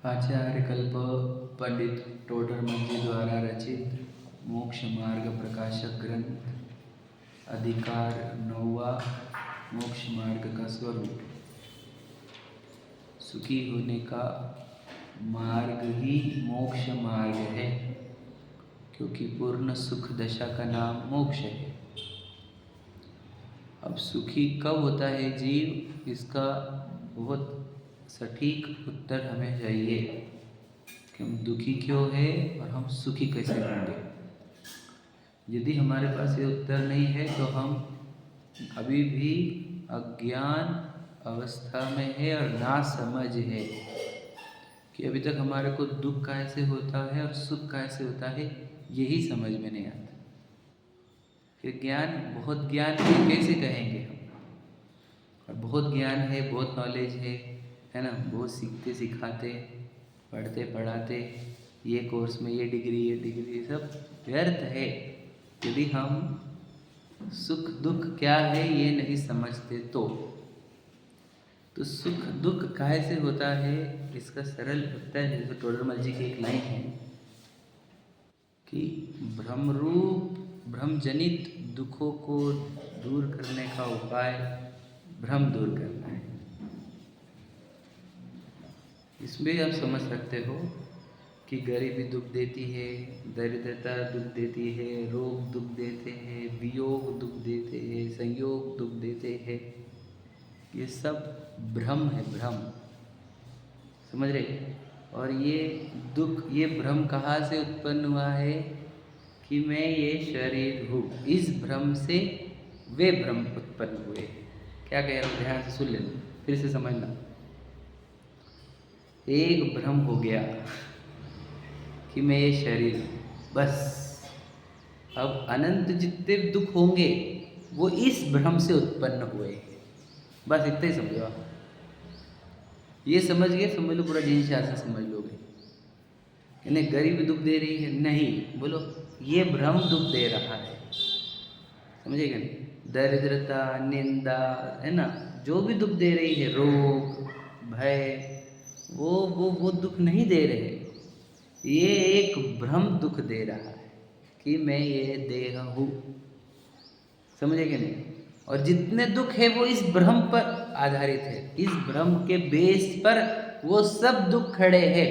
आचार्य कल्प पंडित टोडरमल जी द्वारा रचित मोक्ष मार्ग प्रकाशक ग्रंथ अधिकार 9वां मोक्ष मार्ग का स्वरूप। सुखी होने का मार्ग ही मोक्ष मार्ग है, क्योंकि पूर्ण सुख दशा का नाम मोक्ष है। अब सुखी कब होता है जीव, इसका बहुत सटीक उत्तर हमें चाहिए कि हम दुखी क्यों है और हम सुखी कैसे होंगे। यदि हमारे पास ये उत्तर नहीं है तो हम अभी भी अज्ञान अवस्था में है और ना समझ है कि अभी तक हमारे को दुख कैसे होता है और सुख कैसे होता है, यही समझ में नहीं आता। फिर बहुत ज्ञान है कैसे कहेंगे हम, और बहुत ज्ञान है, बहुत नॉलेज है ना, बहुत सीखते सिखाते पढ़ते पढ़ाते ये कोर्स में ये डिग्री सब व्यर्थ है यदि हम सुख दुख क्या है ये नहीं समझते। तो सुख दुख कैसे होता है, इसका सरल उत्तर है। जैसे टोडरमल जी की एक लाइन है कि भ्रमजनित दुखों को दूर करने का उपाय भ्रम दूर करना है। इसमें आप समझ सकते हो कि गरीबी दुख देती है, दरिद्रता दुख देती है, रोग दुख देते हैं, वियोग दुख देते हैं, संयोग दुख देते हैं। ये सब भ्रम है, भ्रम, समझ रहे। और ये दुख, ये भ्रम कहाँ से उत्पन्न हुआ है कि मैं ये शरीर हूँ। इस भ्रम से वे भ्रम उत्पन्न हुए। क्या कह रहा हूँ, ध्यान से सुन लेना, फिर से समझना। एक भ्रम हो गया कि मैं ये शरीर हूँ, बस। अब अनंत जितने दुख होंगे वो इस भ्रम से उत्पन्न हुए, बस इतना ही समझो आप। ये समझ गए, समझ लो, पूरा जीवन शास्त्र समझ लोगे। इन्हें गरीबी दुख दे रही है, नहीं, बोलो ये भ्रम दुख दे रहा है, समझेगा नहीं। दरिद्रता, निंदा, है ना, जो भी दुख दे रही है, रोग भय, वो दुख नहीं दे रहे। ये एक भ्रम दुख दे रहा है कि मैं ये देह हूँ, समझे कि नहीं। और जितने दुख है वो इस भ्रम पर आधारित है, इस भ्रम के बेस पर वो सब दुख खड़े हैं।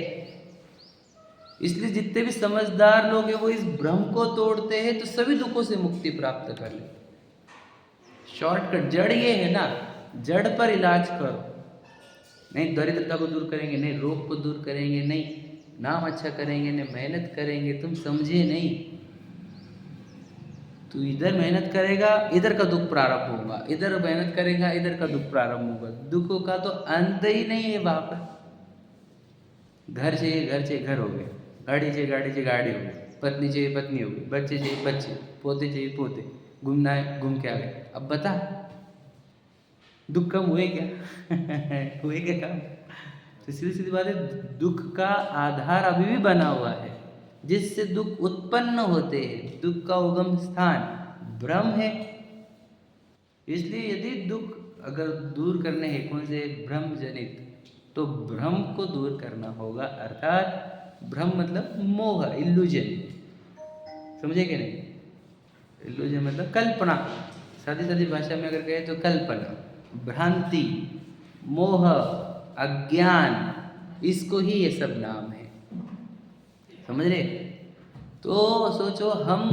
इसलिए जितने भी समझदार लोग हैं वो इस भ्रम को तोड़ते हैं तो सभी दुखों से मुक्ति प्राप्त कर लेते। शॉर्टकट जड़ ये है ना, जड़ पर इलाज करो। नहीं दरिद्रता को दूर करेंगे, नहीं रोग को दूर करेंगे, नहीं नाम अच्छा करेंगे, नहीं मेहनत करेंगे, तुम समझे नहीं। तू इधर मेहनत करेगा, इधर का दुख प्रारंभ होगा, इधर मेहनत करेगा, इधर का दुख प्रारंभ होगा। दुखों का तो अंत ही नहीं है वहां पर। घर चाहिए घर हो गए, गाड़ी चाहिए गाड़ी हो गई, पत्नी चाहिए पत्नी हो गई, बच्चे चाहिए बच्चे, पोते चाहिए पोते, घूमना है घूम के आ गए। अब बता दुख कम हुए क्या? हुए क्या कम? तो सीधी सीधी बात है, दुख का आधार अभी भी बना हुआ है, जिससे दुख उत्पन्न होते हैं। दुख का उगम स्थान भ्रम है। इसलिए यदि दुख अगर दूर करने हैं, कौन से भ्रम जनित, तो भ्रम को दूर करना होगा। अर्थात भ्रम मतलब मोह, इल्यूजन, समझे कि नहीं। इल्यूजन मतलब कल्पना, सादी सादी भाषा में अगर कहें तो कल्पना, भ्रांति, मोह, अज्ञान, इसको ही ये सब नाम है, समझ रहे। तो सोचो हम,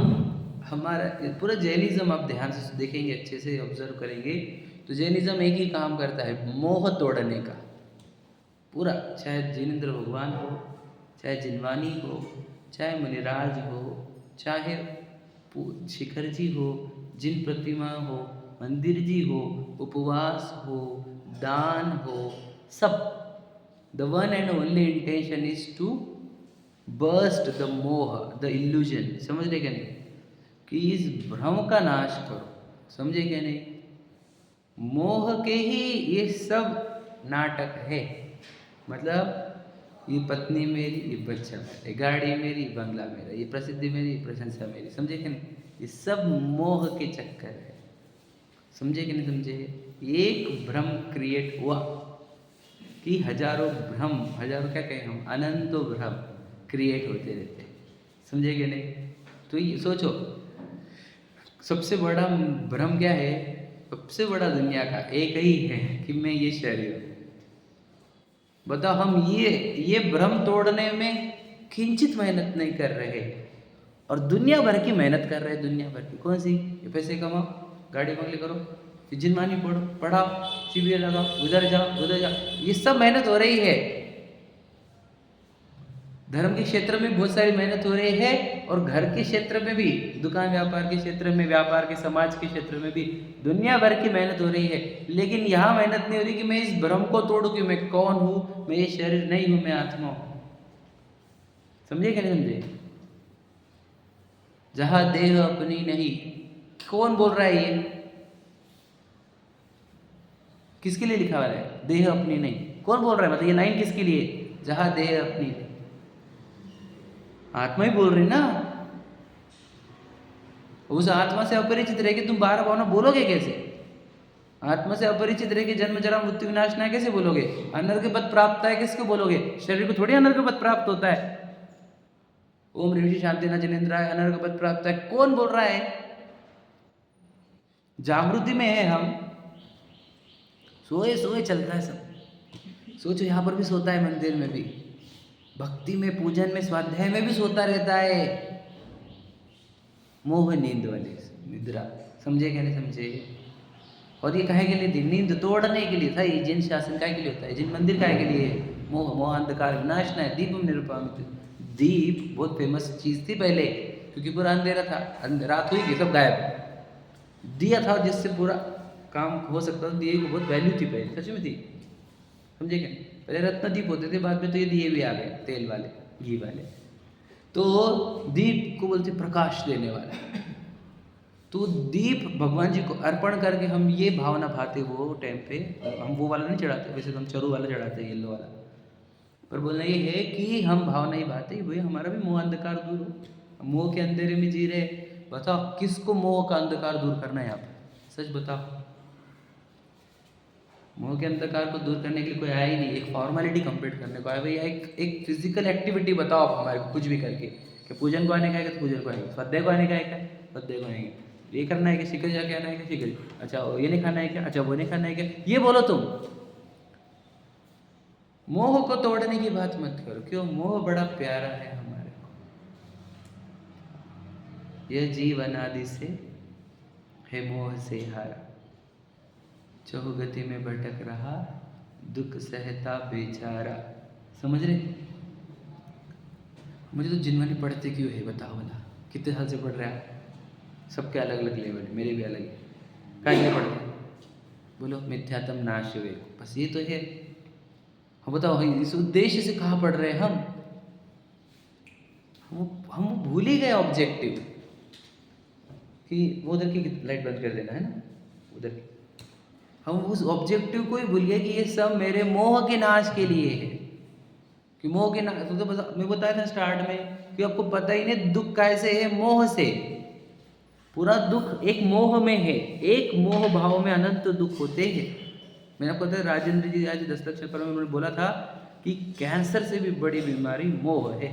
हमारा पूरा जैनिज्म आप ध्यान से देखेंगे, अच्छे से ऑब्जर्व करेंगे तो जैनिज्म एक ही काम करता है, मोह तोड़ने का पूरा। चाहे जिनेंद्र भगवान हो, चाहे जिनवानी हो, चाहे मुनिराज हो, चाहे शिखर जी हो, जिन प्रतिमा हो, मंदिर जी हो, उपवास हो, दान हो, सब the one and only intention is to burst the मोह, द इल्यूजन, समझ रहे क्या नहीं, कि इस भ्रम का नाश करो, समझे क्या नहीं। मोह के ही ये सब नाटक है। मतलब ये पत्नी मेरी, ये बच्चा मेरा, ये गाड़ी मेरी, बंगला मेरा, ये प्रसिद्धि मेरी, ये प्रशंसा मेरी, समझे कि नहीं। ये सब मोह के चक्कर है, समझे कि नहीं समझे। एक भ्रम क्रिएट हुआ, कि हजारों भ्रम, हजारों क्या कहें हम, अनंतों भ्रम क्रिएट होते रहते हैं। समझे कि नहीं? तो ये सोचो, सबसे बड़ा भ्रम क्या है? सबसे बड़ा दुनिया का एक ही है कि मैं ये शरीर हूँ। बताओ, हम ये भ्रम तोड़ने में किंचित मेहनत नहीं कर रहे और दुनिया भर की मेहनत कर रहे हैं। दुनिया भर की कौन सी? ये पैसे कमाओ, गाड़ी बंगले करो, जिनमानी पढ़ो, पढ़ाओ, शिविर लगाओ, उधर जाओ उधर जाओ, ये सब मेहनत हो रही है। धर्म के क्षेत्र में बहुत सारी मेहनत हो रही है और घर के क्षेत्र में भी, दुकान व्यापार के क्षेत्र में, व्यापार के समाज के क्षेत्र में भी दुनिया भर की मेहनत हो रही है। लेकिन यहाँ मेहनत नहीं हो रही कि मैं इस भ्रम को तोड़ूं कि मैं कौन हूँ, मैं ये शरीर नहीं हूँ, मैं आत्मा हूँ। समझे क्या नहीं समझे? जहाँ देह अपनी नहीं, कौन बोल रहा है ये? किसके लिए लिखा हुआ है? देह अपनी नहीं, कौन बोल रहा है? मतलब ये लाइन किसके लिए? जहाँ देह अपनी नहीं, आत्मा ही बोल रही ना। उस आत्मा से अपरिचित रह के तुम बारह भावना बोलोगे कैसे? आत्मा से अपरिचित रह के जन्म जरा मृत्यु विनाश ना कैसे बोलोगे? अनर्घ पद प्राप्त है किसको बोलोगे? शरीर को थोड़ी अनर्घ पद प्राप्त होता है। ओम ऋषि शांति न जनेन्द्राय अनर्घ पद प्राप्त है, कौन बोल रहा है? जागृति में है हम, सोए सोए चलता है सब। सोचो, यहाँ पर भी सोता है, मंदिर में भी, भक्ति में, पूजन में, स्वाध्याय में भी सोता रहता है। मोह नींद वाली निद्रा। समझे क्या नहीं समझे? और ये काहे के लिए थी? नींद तोड़ने के लिए था। ये जिन शासन काहे के लिए होता है? जिन मंदिर काहे के लिए है? मोह मोह अंधकार विनाशना है, दीपम निरूपमित। दीप बहुत फेमस चीज थी पहले, क्योंकि पूरा अंधेरा था, रात हुई कि सब गायब। दिया था जिससे पूरा काम हो सकता था। दिए को बहुत वैल्यू थी पहले, सच में थी। समझे क्या? पहले रत्न दीप होते थे, बाद में तो ये दिए भी आ गए, तेल वाले, घी वाले। तो दीप को बोलते प्रकाश देने वाला। तो दीप भगवान जी को अर्पण करके हम ये भावना भाते, वो टाइम पे हम वो वाला नहीं चढ़ाते, वैसे तो हम चरू वाला चढ़ाते हैं, येलो वाला। पर बोलना ये है कि हम भावना ही भाते ही, वही हमारा भी मोह अंधकार दूर हो। मोह के अंधेरे में जी रहे। बताओ किसको मोह का अंधकार दूर करना है यहाँ पे? सच बताओ। मोह के अंधकार को दूर करने के लिए कोई आया ही नहीं, एक फॉर्मेलिटी कंप्लीट करने को आया। भैया एक फिजिकल एक्टिविटी बताओ आप हमारे को, कुछ भी करके। कि पूजन को आने का है तो पूजन को आएंगे, स्वाध्याय को आने का है क्या? स्वाध्याय को आएंगे। ये करना है कि शिकल जाके आना है क्या? शिकल। अच्छा ये नहीं खाना है क्या? अच्छा वो नहीं खाना है क्या? ये बोलो तुम। मोह को तोड़ने की बात मत करो। क्यों? मोह बड़ा प्यारा है हमारे को। यह जीवन आदि से है मोह से हारा, चहुगति में भटक रहा, दुख सहता बेचारा। समझ रहे? मुझे तो जिनवानी पढ़ते क्यों है बताओ ना? कितने साल से पढ़ रहा है? सबके अलग अलग लेवल, मेरे भी अलग है। क्या ये पढ़ते? बोलो मिथ्यात्म नाश वे, बस ये तो है। हम बताओ इस उद्देश्य से कहाँ पढ़ रहे हैं हम भूल ही गए ऑब्जेक्टिव कि वो उधर की लाइट बंद कर देना है ना, उधर की। हम उस ऑब्जेक्टिव को ही भूल गए कि ये सब मेरे मोह के नाश के लिए है। कि मोह के नाश, तो मैं बताया था स्टार्ट में कि आपको पता ही नहीं दुख कैसे है? मोह से। पूरा दुख एक मोह में है, एक मोह भाव में अनंत दुख होते हैं। मैंने आपको बताया, राजेंद्र जी आज 10 लक्ष्य पर उन्होंने बोला था कि कैंसर से भी बड़ी बीमारी मोह है।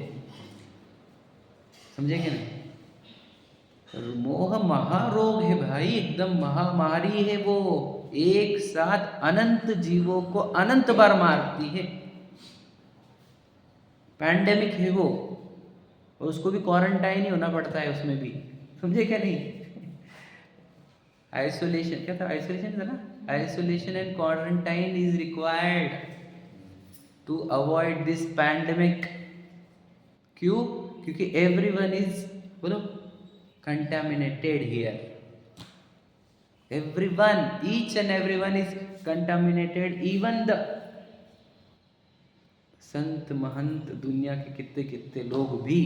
समझे क्या नहीं? मोह महारोग है भाई, एकदम महामारी है वो। एक साथ अनंत जीवों को अनंत बार मारती है। पैंडेमिक है वो, और उसको भी क्वारंटाइन ही होना पड़ता है उसमें भी। समझे क्या नहीं? आइसोलेशन, क्या था? आइसोलेशन था ना? Isolation and quarantine is required to avoid this pandemic. क्यों? क्योंकि एवरीवन इज, बोलो, contaminated here. Everyone, each and everyone is contaminated. Even the संत महंत, दुनिया के कितने कितने लोग भी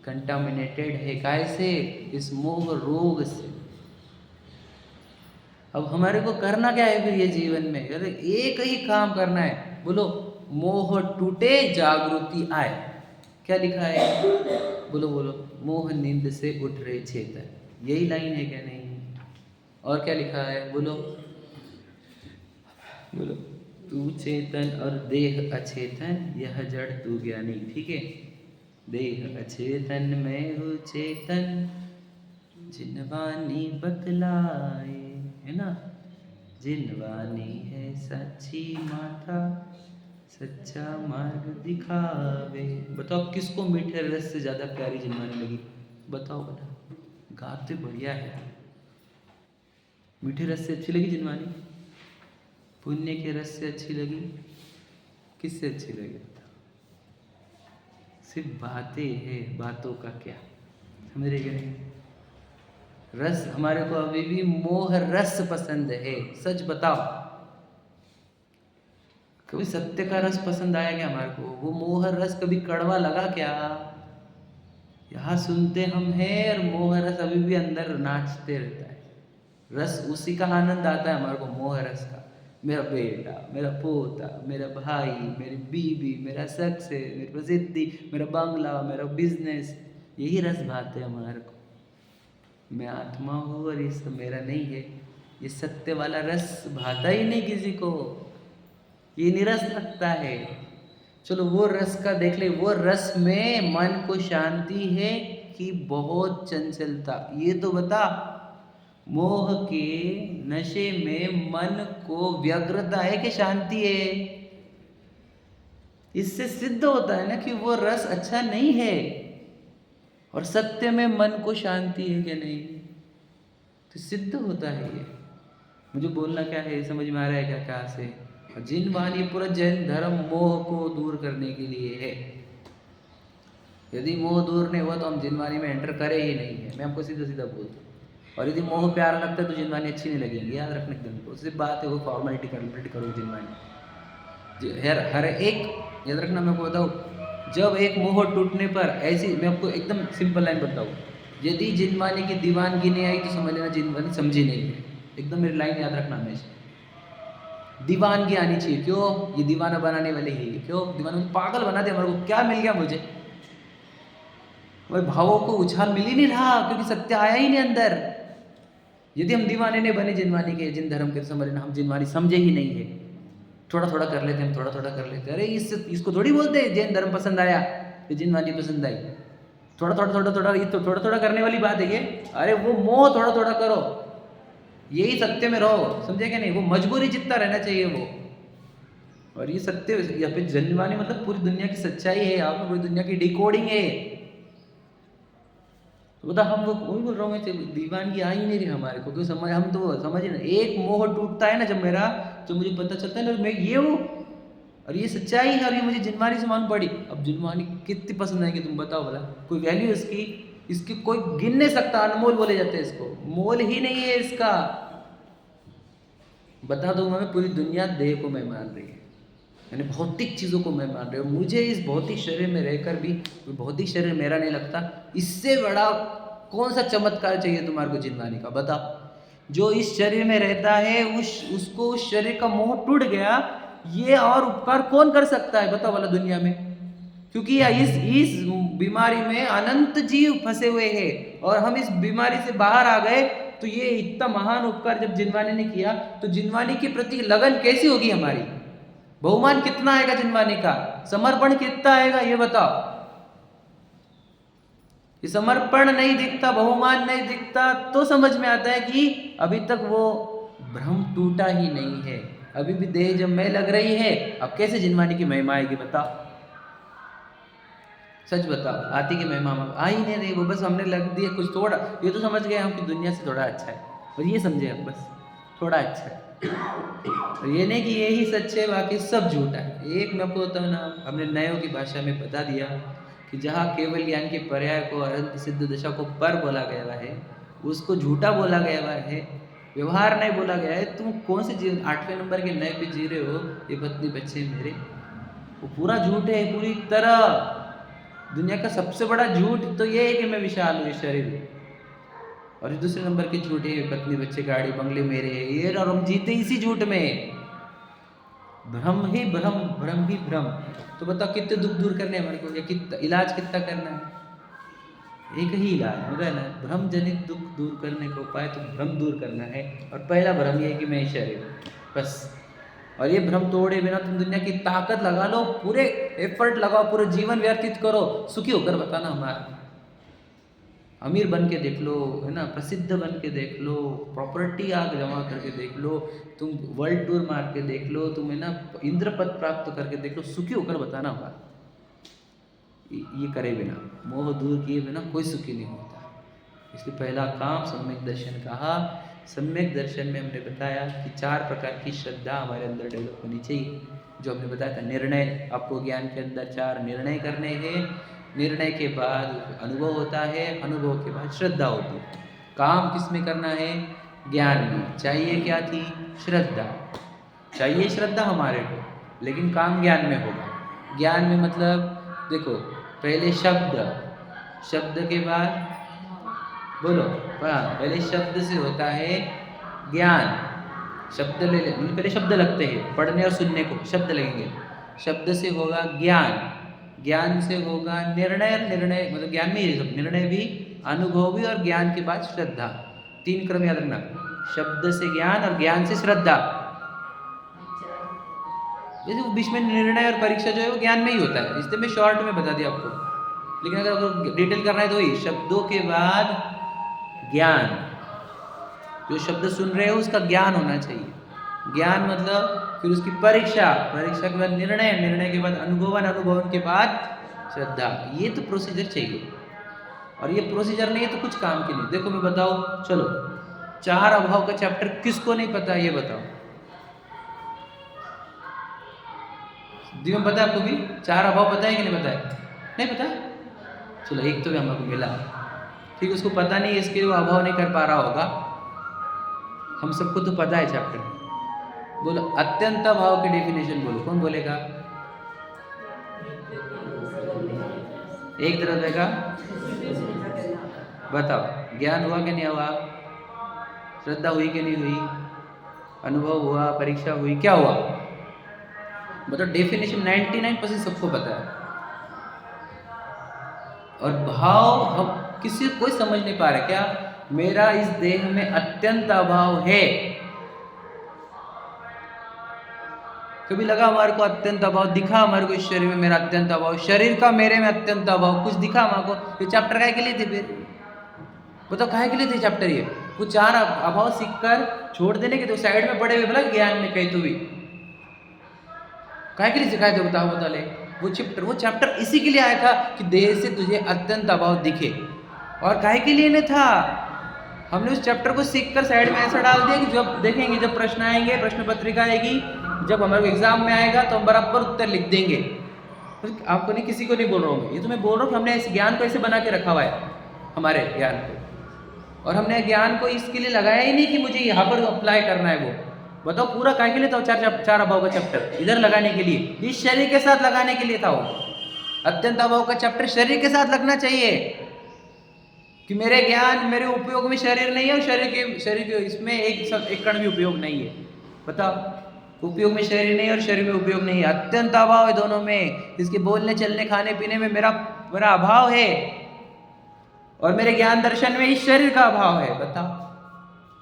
कंटामिनेटेड है। कैसे? इस मोह रोग से। अब हमारे को करना क्या है फिर ये जीवन में? अरे एक ही काम करना है, बोलो मोह टूटे जागृति आए। क्या लिखा है? बोलो बोलो, मोह नींद से उठ रहे चेतन। यही लाइन है क्या नहीं? और क्या लिखा है? बोलो बोलो। तू चेतन और देह अचेतन, यह जड़ तू ज्ञानी। ठीक है, देह अचेतन मैं हूँ चेतन, जिनवानी बतलाए, है ना, जिनवानी है सच्ची माता, सच्चा मार्ग दिखावे। बताओ किसको मीठे रस से ज्यादा प्यारी जिनवानी लगी? बताओ बताओ, गाते बढ़िया है। मीठे रस से अच्छी लगी जिनवानी? पुण्य के रस से अच्छी लगी? किससे अच्छी लगी? सिर्फ बातें हैं, बातों का क्या, समझ रहे क्या नहीं? रस हमारे को अभी भी मोह रस पसंद है। सच बताओ, कभी सत्य का रस पसंद आया क्या हमारे को? वो मोह रस कभी कड़वा लगा क्या? यहाँ सुनते हम हैं और मोह रस अभी भी अंदर नाचते रहता है। रस उसी का आनंद आता है हमारे को, मोह रस का। मेरा बेटा, मेरा पोता, मेरा भाई, मेरी बीवी, मेरा सक्सेस, मेरी प्रसिद्धि, मेरा बंगला, मेरा बिजनेस, यही रस भाते हैं हमारे को। मैं आत्मा हूँ और ये सब मेरा नहीं है, ये सत्य वाला रस भाता ही नहीं किसी को, ये निरस लगता है। चलो वो रस का देख ले, वो रस में मन को शांति है कि बहुत चंचलता? ये तो बता। मोह के नशे में मन को व्यग्रता है कि शांति है? इससे सिद्ध होता है ना कि वो रस अच्छा नहीं है। और सत्य में मन को शांति है कि नहीं, तो सिद्ध होता है ये। मुझे बोलना क्या है, समझ में आ रहा है क्या? कहाँ से? जिनवानी पूरा जैन धर्म मोह को दूर करने के लिए है। यदि मोह दूर नहीं हुआ तो हम जिनवानी में एंटर करे ही नहीं है, मैं आपको सीधा सीधा बोलता हूँ। और यदि मोह प्यारा लगता है तो जिनवानी अच्छी नहीं लगेगी, याद रखने के दिन। सिर्फ बात है वो फॉर्मेलिटी कंप्लीट करो जिनवानी। हर एक याद रखना, मैं आपको बताऊँ, जब एक मोह टूटने पर ऐसी, मैं आपको एकदम सिंपल लाइन बताऊँ, यदि जिनवानी की दीवानगी नहीं आई तो समझ लेना जिनवानी समझी नहीं है। एकदम मेरी लाइन याद रखना हमेशा, दीवानगी आनी चाहिए। क्यों? ये दीवाना बनाने वाले ही, क्यों दीवाना पागल बना दे हमारे को। क्या मिल गया मुझे? वही भावों को उछाल मिल ही नहीं रहा, क्योंकि सत्य आया ही नहीं अंदर। यदि हम दीवाने नहीं बने जिनवानी के, जिन धर्म के, समझ लेना हम जिनवानी समझे ही नहीं है। थोड़ा थोड़ा कर लेते हम, थोड़ा थोड़ा कर लेते। अरे इसको थोड़ी बोलते जैन धर्म पसंद आया, ये जिनवानी पसंद आई। थोड़ा थोड़ा थोड़ा थोड़ा, ये तो थोड़ा थोड़ा करने वाली बात है ये। अरे वो मोह थोड़ा थोड़ा करो, यही सत्य में रहो, समझे क्या नहीं? वो मजबूरी जितना रहना चाहिए वो। और ये सत्य, यहाँ पे जिनवानी मतलब पूरी दुनिया की सच्चाई है, यहाँ पे पूरी दुनिया की डिकोडिंग है। तो बता, हम लोग वही बोल रहा हूँ, दीवानगी आ ही नहीं रही हमारे को। क्यों? समझ, हम तो समझ ही ना। एक मोह टूटता है ना जब मेरा, तो मुझे पता चलता है ना मैं ये हूँ और ये सच्चाई है, और ये मुझे जिनवानी से मालूम पड़ी। अब जिनवानी कितनी पसंद आएगी तुम बताओ भला? कोई वैल्यू इसकी? इसकी कोई गिन नहीं सकता, अनमोल बोले जाते हैं इसको, मोल ही नहीं है इसका। बता दूंगा मैं, पूरी दुनिया देह को मैं मान रही है, यानी भौतिक चीज़ों को मैं मान रही हूँ। मुझे इस भौतिक शरीर में रहकर भी भौतिक शरीर मेरा नहीं लगता। इससे बड़ा कौन सा चमत्कार चाहिए तुम्हारे को जिनवानी का? बता। जो इस शरीर में रहता है उसको उस शरीर का मोह टूट गया, ये और उपकार कौन कर सकता है बताओ वाला दुनिया में? क्योंकि इस बीमारी में अनंत जीव फंसे हुए हैं और हम इस बीमारी से बाहर आ गए। तो ये इतना महान उपकार जब जिनवानी ने किया, तो जिनवानी के प्रति लगन कैसी होगी हमारी? बहुमान कितना आएगा जिनवानी का? समर्पण कितना आएगा ये बताओ? ये समर्पण नहीं दिखता, बहुमान नहीं दिखता, तो समझ में आता है कि अभी तक वो भ्रम टूटा ही नहीं है। अभी भी देह जब मैं लग रही है, अब कैसे जिनवानी की महिमा आएगी बताओ? सच बताओ, आती की महिमा आ ही नहीं रही। वो बस हमने लग दिया कुछ थोड़ा, ये तो समझ गए हम कि दुनिया से थोड़ा अच्छा है, और ये समझे हम बस थोड़ा अच्छा है। और ये नहीं कि यही सच है बाकी सब झूठा है। एक मैं आपको बताऊँ ना, हमने नयों की भाषा में बता दिया कि जहाँ केवल ज्ञान के पर्याय को, अनंत सिद्ध दशा को पर बोला गया है, उसको झूठा बोला गया है, व्यवहार नहीं बोला गया है। तुम कौन से 8वें नंबर के नए पे जी रहे हो? ये पत्नी बच्चे मेरे, वो पूरा झूठ है पूरी तरह। दुनिया का सबसे बड़ा झूठ तो ये है कि मैं विशाल हूँ, शरीर। और दूसरे नंबर के झूठ है पत्नी बच्चे गाड़ी बंगले मेरे, ये, और हम जीते इसी झूठ में। भ्रम ही भ्रम, भ्रम ही भ्रम। तो बताओ कितने दुख दूर करने हमारे को, या कितना इलाज कितना करना है? एक ही इलाज होगा ना, भ्रम जनित दुख दूर करने का उपाय तो भ्रम दूर करना है। और पहला भ्रम ये है कि मैं शरीर, बस और ये भ्रम तोड़े बिना तुम दुनिया की ताकत लगा लो, पूरे एफर्ट लगाओ, पूरे जीवन व्यतीत करो, सुखी होकर बताना हमारा। अमीर बन के देख लो, है ना, प्रसिद्ध बन के देख लो, प्रॉपर्टी आग जमा करके देख लो, तुम वर्ल्ड टूर मार के देख लो, तुम है ना इंद्र पद प्राप्त करके देख लो, सुखी होकर बताना हमारा। ये करे बिना, मोह दूर किए बिना कोई सुखी नहीं होता। इसलिए पहला काम सम्यक दर्शन कहा। सम्यक दर्शन में हमने बताया कि 4 प्रकार की श्रद्धा हमारे अंदर डेवलप होनी चाहिए। जो हमने बताया था निर्णय, आपको ज्ञान के अंदर 4 निर्णय करने हैं, निर्णय के बाद अनुभव होता है, अनुभव के बाद श्रद्धा होती है। काम किस में करना है? ज्ञान में। चाहिए क्या थी? श्रद्धा। चाहिए श्रद्धा हमारे को, लेकिन काम ज्ञान में होगा। ज्ञान में मतलब देखो, पहले शब्द, शब्द के बाद बोलो, पहले शब्द से होता है ज्ञान। शब्द ले ले, पहले शब्द लगते हैं, पढ़ने और सुनने को शब्द लगेंगे। शब्द से होगा ज्ञान, ज्ञान से होगा निर्णय, निर्णय मतलब ज्ञान में ही सब, निर्णय भी, अनुभव भी, और ज्ञान के बाद श्रद्धा। 3 क्रम याद रखना, शब्द से ज्ञान और ज्ञान से श्रद्धा। जैसे बीच में निर्णय और परीक्षा जो है वो ज्ञान में ही होता है, इसलिए मैं शॉर्ट में बता दिया आपको। लेकिन अगर आपको डिटेल करना है तो वही शब्दों के बाद ज्ञान। जो शब्द सुन रहे हो उसका ज्ञान होना चाहिए। ज्ञान मतलब फिर उसकी परीक्षा, परीक्षा के बाद निर्णय, निर्णय के बाद अनुभवन, अनुभवन के बाद श्रद्धा। ये तो प्रोसीजर चाहिए, और ये प्रोसीजर नहीं है तो कुछ काम की नहीं। देखो मैं बताऊं, चलो 4 अभाव का चैप्टर किसको नहीं पता ये बताओ। पता है आपको भी 4 अभाव पता है कि नहीं पता है? नहीं पता? चलो एक तो भी हमको मिला, ठीक, उसको पता नहीं है, इसके लिए वो अभाव नहीं कर पा रहा होगा। हम सबको तो पता है चैप्टर। बोलो अत्यंत अभाव की डेफिनेशन बोलो, कौन बोलेगा? एक तरफ देगा, बताओ। ज्ञान हुआ कि नहीं हुआ? श्रद्धा हुई कि नहीं हुई? अनुभव हुआ, परीक्षा हुई, क्या हुआ? मतलब डेफिनेशन 99% सबको पता है। और भाव हम किसी कोई समझ नहीं पा रहा, क्या मेरा इस देह में अत्यंत अभाव है? कभी लगा हमारे को अत्यंत अभाव? दिखा हमारे को इस शरीर में मेरा अत्यंत अभाव, शरीर का मेरे में अत्यंत अभाव, कुछ दिखा हमारे को? ये चैप्टर काहे के लिए थे फिर? बताओ काहे के लिए थे चैप्टर ये? वो 4 अभाव सीखकर छोड़ देने के, तो साइड में पड़े हुए बोला ज्ञान में कहीं तो भी काहे के लिए सिखाए थे? बताओ बता ले। वो चैप्टर इसी के लिए आया था कि देह से तुझे अत्यंत अभाव दिखे। और काहे के लिए नहीं था? हमने उस चैप्टर को सीखकर साइड में ऐसा डाल दिया कि जब देखेंगे, जब प्रश्न आएंगे, प्रश्न पत्रिका आएगी, जब हमारे एग्जाम में आएगा तो हम बराबर उत्तर लिख देंगे। तो आपको नहीं, किसी को नहीं बोल रहा हूँ, ये तो मैं बोल रहा हूँ कि हमने इस ज्ञान को ऐसे बना के रखा हुआ है, हमारे ज्ञान को। और हमने ज्ञान को इसके लिए लगाया ही नहीं कि मुझे यहाँ पर अप्लाई करना है। वो बताओ पूरा काहे के लिए था? 4 अभाव का चैप्टर इधर लगाने के लिए, इस शरीर के साथ लगाने के लिए था। वो अत्यंत अभाव का चैप्टर शरीर के साथ लगना चाहिए कि मेरे ज्ञान, मेरे उपयोग में शरीर नहीं है, और शरीर के इसमें एक कण भी उपयोग नहीं है। बताओ, उपयोग में शरीर नहीं है और शरीर में उपयोग नहीं है, अत्यंत अभाव है दोनों में। इसके बोलने, चलने, खाने पीने में मेरा अभाव है, और मेरे ज्ञान दर्शन में इस शरीर का अभाव है। बताओ,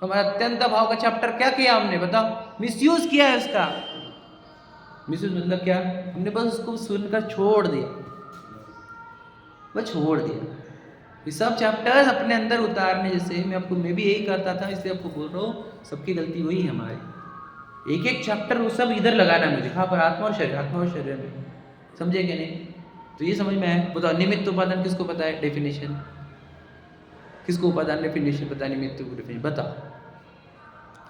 हमारा अत्यंत अभाव का चैप्टर क्या किया हमने? बताओ, मिसयूज किया है उसका। मिसयूज मतलब क्या? हमने बस उसको सुनकर छोड़ दिया, बस छोड़ दिया। ये सब चैप्टर्स अपने अंदर उतारने जैसे मैं भी यही करता था, इसलिए आपको बोल रहा हूँ, सबकी गलती वही है हमारी। एक चैप्टर वो सब इधर लगाना है मुझे, हाँ, पर आत्मा और शरीर में, समझे कि नहीं? तो ये समझ में आया? बताओ, निमित्त उपादान किसको पता है डेफिनेशन? किसको उपादान डेफिनेशन पता? निमित्त डेफिनेशन बताओ।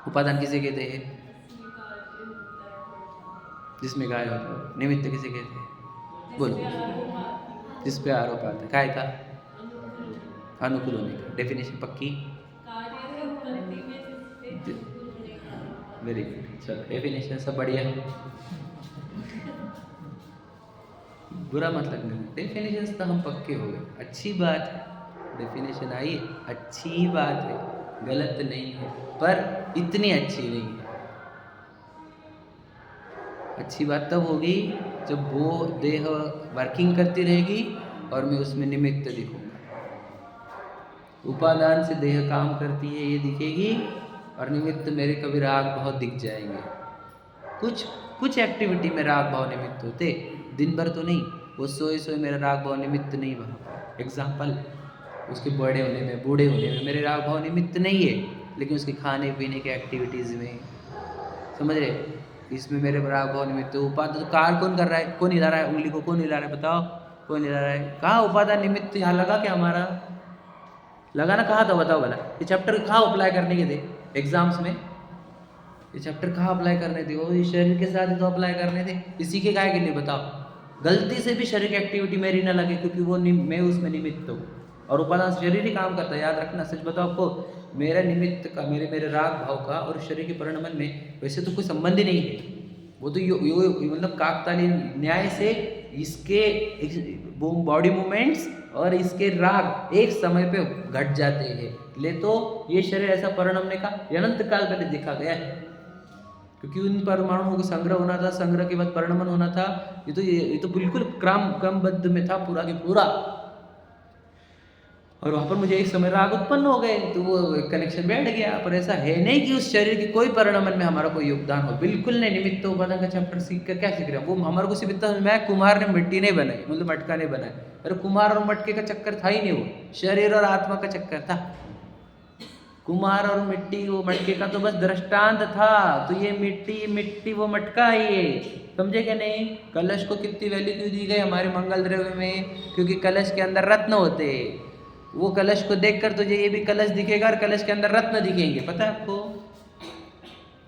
उपादान किसे कहते हैं? जिसमें काय होता है। निमित्त किसे कहते हैं? बोलो। जिस पे आरोप आता है, काय का? अनुकूल होने का। डेफिनेशन पक्की? वेरी गुड, चलो डेफिनेशन सब बढ़िया। बुरा मत लगना, डेफिनेशन तो हम पक्के हो गए, अच्छी बात है। डेफिनेशन आई, अच्छी बात है, गलत नहीं है, पर इतनी अच्छी नहीं है। अच्छी बात तब होगी जब वो देह वर्किंग करती रहेगी और मैं उसमें निमित्त दिखूंगा। उपादान से देह काम करती है ये दिखेगी, और निमित्त मेरे कभी राग बहुत दिख जाएंगे। कुछ कुछ एक्टिविटी में राग भाव निमित्त होते, दिन भर तो नहीं। वो सोए सोए मेरा राग भाव निमित्त नहीं वहाँ पर। एग्जाम्पल, उसके बड़े होने में, बूढ़े होने में मेरे राग भाव निमित्त नहीं है, लेकिन उसके खाने पीने के एक्टिविटीज़ में, समझ रहे, इसमें मेरे राग भाव निमित्त। उपादान तो कार कौन कर रहा है, कौन हिला रहा है, उंगली को कौन हिला रहा है, बताओ कौन हिला रहा है? कहाँ उपादान निमित्त यहाँ लगा क्या हमारा? लगा ना, कहाँ था बताओ भला? ये चैप्टर कहाँ अप्लाई करने के थे एग्जाम्स में? ये चैप्टर कहाँ अप्लाई करने थे? वो इस शरीर के साथ ही तो अप्लाई करने थे। इसी के काय के लिए बताओ? गलती से भी शरीर की एक्टिविटी मेरी ना लगे, क्योंकि वो मैं उसमें निमित्त हूँ, और उपादान शरीर ही काम करता है। याद रखना, सच बताओ आपको, मेरा निमित्त का, मेरे राग भाव का और शरीर के परिणमन में वैसे तो कोई संबंध ही नहीं है। वो तो मतलब काकतालीय न्याय से इसके बॉडी मूवमेंट्स और इसके राग एक समय पे घट जाते हैं। ले तो ये शरीर ऐसा परिणमने का अनंत काल पहले देखा गया है, क्योंकि उन परमाणुओं का संग्रह होना था, संग्रह के बाद परिणमन होना था। ये तो बिल्कुल क्रमबद्ध में था पूरा के पूरा। और वहाँ पर मुझे एक समय राग उत्पन्न हो गए, तो वो कनेक्शन बैठ गया। पर ऐसा है नहीं कि उस शरीर की कोई परिणमन में हमारा कोई योगदान हो, बिल्कुल नहीं। निमित्त उपादान का चैप्टर सीख कर क्या सीख रहे हैं? वो हमारे को सिर्फ इतना, मैं कुम्हार ने मिट्टी नहीं बनाई, मतलब मटका नहीं बनाया। अरे कुम्हार और मटके का चक्कर था ही नहीं, वो शरीर और आत्मा का चक्कर था। कुम्हार और मिट्टी वो मटके का तो बस दृष्टांत था। तो ये मिट्टी वो मटका ही है, समझे क्या नहीं? कलश को कितनी वैल्यू क्यों दी गई हमारे मंगल द्रव्य में? क्योंकि कलश के अंदर रत्न होते हैं। वो कलश को देखकर तुझे ये भी कलश दिखेगा और कलश के अंदर रत्न दिखेंगे, पता है आपको?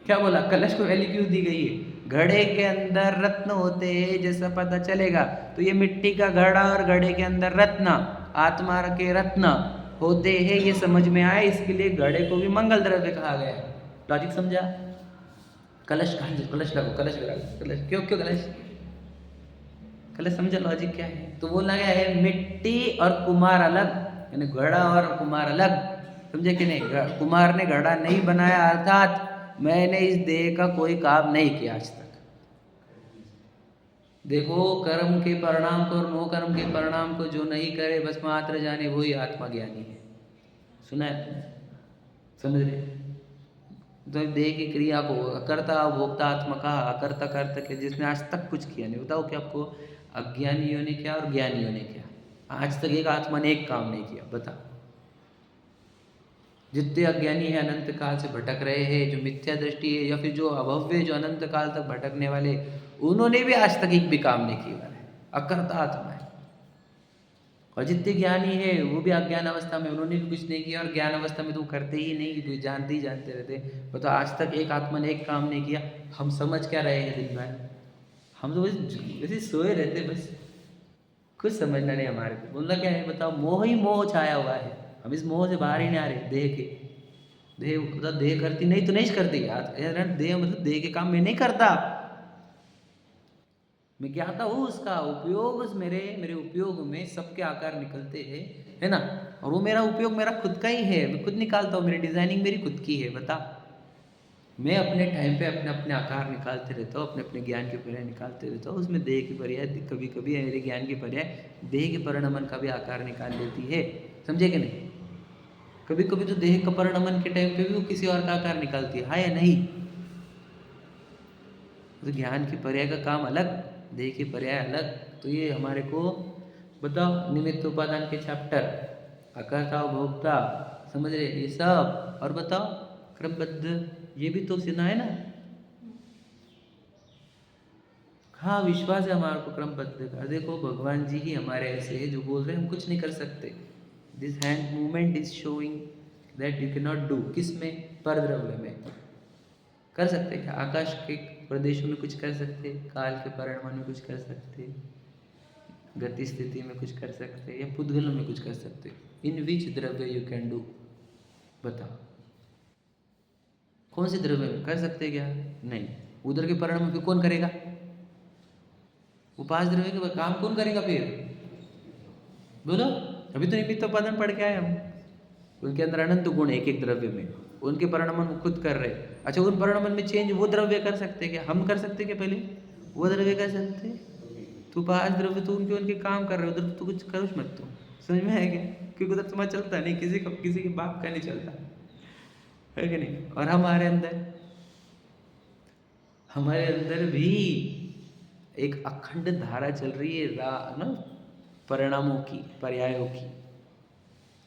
क्या बोला? कलश को वैल्यू क्यों दी गई है? घड़े के अंदर रत्न होते हैं, जैसा पता चलेगा। तो ये मिट्टी का घड़ा और घड़े के अंदर रत्न, आत्मा के रत्न होते हैं, ये समझ में आए। इसके लिए घड़े को भी मंगल द्रव्य कहा गया है। लॉजिक समझा? कलश कहाँ, कलश लगो, कलश लगा, कलश क्यों कलश? कलश समझा लॉजिक क्या है? तो बोला गया है मिट्टी और कुम्हार अलग, यानी घड़ा और कुम्हार अलग, समझे कि नहीं? कुम्हार ने घड़ा नहीं बनाया, अर्थात मैंने इस देह का कोई काम नहीं किया आज तक। देखो, कर्म के परिणाम को और नो कर्म के परिणाम को जो नहीं करे बस मात्र जाने, वही आत्मा ज्ञानी है। सुना है? समझ रहे? तो देह की क्रिया को अकर्ता भोक्ता आत्मा कहा, अकर्ता कर्ता के जिसने आज तक कुछ किया नहीं। बताओ कि आपको अज्ञानियों ने क्या और ज्ञानियों ने क्या? आज तक एक आत्मा ने एक काम नहीं किया, बता। जितने अज्ञानी है अनंत काल से भटक रहे हैं, जो मिथ्या दृष्टि है या फिर जो अभव्य, जो अनंत काल तक भटकने वाले, उन्होंने भी आज तक एक भी काम नहीं किया है, अकर्ता आत्मा है। और जितने ज्ञानी है वो भी अज्ञान अवस्था में, उन्होंने भी कुछ नहीं किया, और ज्ञान अवस्था में तो करते ही नहीं, तो जानते ही जानते रहते। वो तो आज तक एक आत्मा ने एक काम नहीं किया। हम समझ क्या रहे हैं दिन भर? हम तो वैसे सोए रहते, बस कुछ समझना नहीं हमारे को। बोलना क्या है बताओ? मोह ही मोह छाया हुआ है, हम इस मोह से बाहर ही नहीं आ रहे। देह के, देह मतलब देह करती नहीं तो नहीं करती यार, देह मतलब देह के काम में नहीं करता, मैं ज्ञाता हूँ उसका। उपयोग मेरे उपयोग में सबके आकार निकलते हैं, है ना? और वो मेरा उपयोग मेरा खुद का ही है, मैं खुद निकालता हूँ, मेरी डिजाइनिंग मेरी खुद की है। बता, मैं अपने टाइम पे अपने अपने आकार निकालते रहता हूँ, अपने अपने ज्ञान के पर्याय निकालते रहता हूँ। उसमें देह की पर्याय कभी कभी मेरे ज्ञान के पर्याय देह के परिणमन का भी आकार निकाल लेती है, समझे कि नहीं? कभी कभी तो देह का परिणमन के टाइम पे भी वो किसी और का आकार निकालती है, हाँ या नहीं? तो ज्ञान की पर्याय का काम अलग, देह की पर्याय अलग। तो ये हमारे को बताओ, निमित्त उपादान के चैप्टर, अकर्ता भोक्ता, समझ रहे ये सब। और बताओ क्रमबद्ध, ये भी तो सुना है ना? हाँ, विश्वास है हमारे को क्रमबद्ध का। देखो, भगवान जी ही हमारे ऐसे हैं जो बोल रहे हैं हम कुछ नहीं कर सकते। This hand movement is showing that you can not do. किस में? परद्रव्य में कर सकते क्या? आकाश के प्रदेशों में कुछ कर सकते, काल के परिणमन में कुछ कर सकते, गति स्थिति में कुछ कर सकते, या पुद्गलों में कुछ कर सकते? इन विच द्रव्य यू कैन डू? बताओ, कौन से द्रव्य में कर सकते क्या? नहीं। उधर के परिणमन फिर कौन करेगा? वो पांच द्रव्य के काम कौन करेगा फिर? बोलो, अभी तो निमित्त उपादान पढ़ के आए हम। उनके अंदर अनंत गुण एक एक द्रव्य में, उनके परिणमन वो खुद कर रहे। अच्छा, उन परिणमन में चेंज वो द्रव्य कर सकते क्या? हम कर सकते क्या? पहले वो द्रव्य कर सकते? तो पांच द्रव्य तो उनके उनके काम कर रहे, उधर तो कुछ करो मत तुम। समझ में आएगा? क्योंकि उधर तुम्हारा चलता नहीं, किसी के बाप का नहीं चलता है कि नहीं? और हमारे अंदर हमारे अंदर भी एक अखंड धारा चल रही है ना, परिणामों की, पर्यायों की।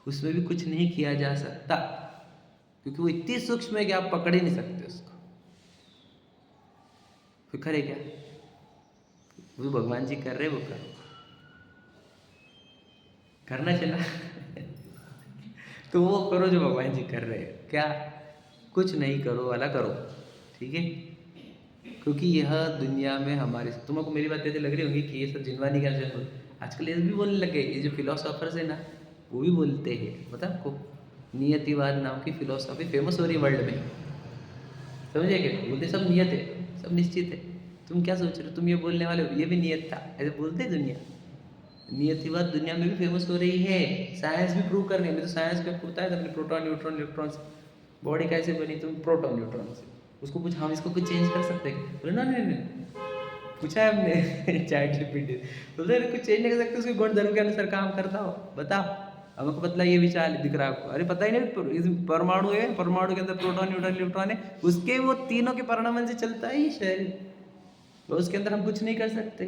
उसमें भी कुछ नहीं किया जा सकता, क्योंकि वो इतनी सूक्ष्म है कि आप पकड़ ही नहीं सकते उसको। फिर करे क्या? वो भगवान जी कर रहे, वो करो, करना चला तो वो करो जो भगवान जी कर रहे हैं। क्या? कुछ नहीं करो वाला करो, ठीक है? क्योंकि यह दुनिया में हमारे, तुमको मेरी बात ऐसे लग रही होगी कि ये सब जिनवानी का जो आजकल ये भी बोलने लगे, ये जो फिलोसोफर्स है ना, वो भी बोलते हैं, पता आपको? नियतिवाद नाम की फिलोसॉफी फेमस हो रही है वर्ल्ड में, समझे क्या? बोलते सब नियत है, सब निश्चित है। तुम क्या सोच रहे हो? तुम ये बोलने वाले हो ये भी नियत था, ऐसे बोलते हैं दुनिया। नियतिवाद दुनिया में भी फेमस हो रही है, साइंस भी प्रूव कर रही है। मैं तो साइंस का पूछता है अपने प्रोटॉन न्यूट्रॉन इलेक्ट्रॉन से बॉडी कैसे बनी, तुम प्रोटॉन न्यूट्रॉन से उसको पूछ, हम इसको कुछ चेंज कर सकते हैं? बोले ना नहीं नहीं, पूछा है हमने चैट जीपीटी, बोलते कुछ चेंज नहीं कर सकते, उसके गुण धर्म के अनुसार काम करता हो, बताओ हमको पतला ये विचार दिख रहा है आपको? अरे पता ही नहीं, परमाणु है, परमाणु के अंदर प्रोटॉन न्यूट्रॉन इलेक्ट्रॉन है, उसके वो तीनों के परिणाम से चलता है ये शरीर, तो उसके अंदर हम कुछ नहीं कर सकते।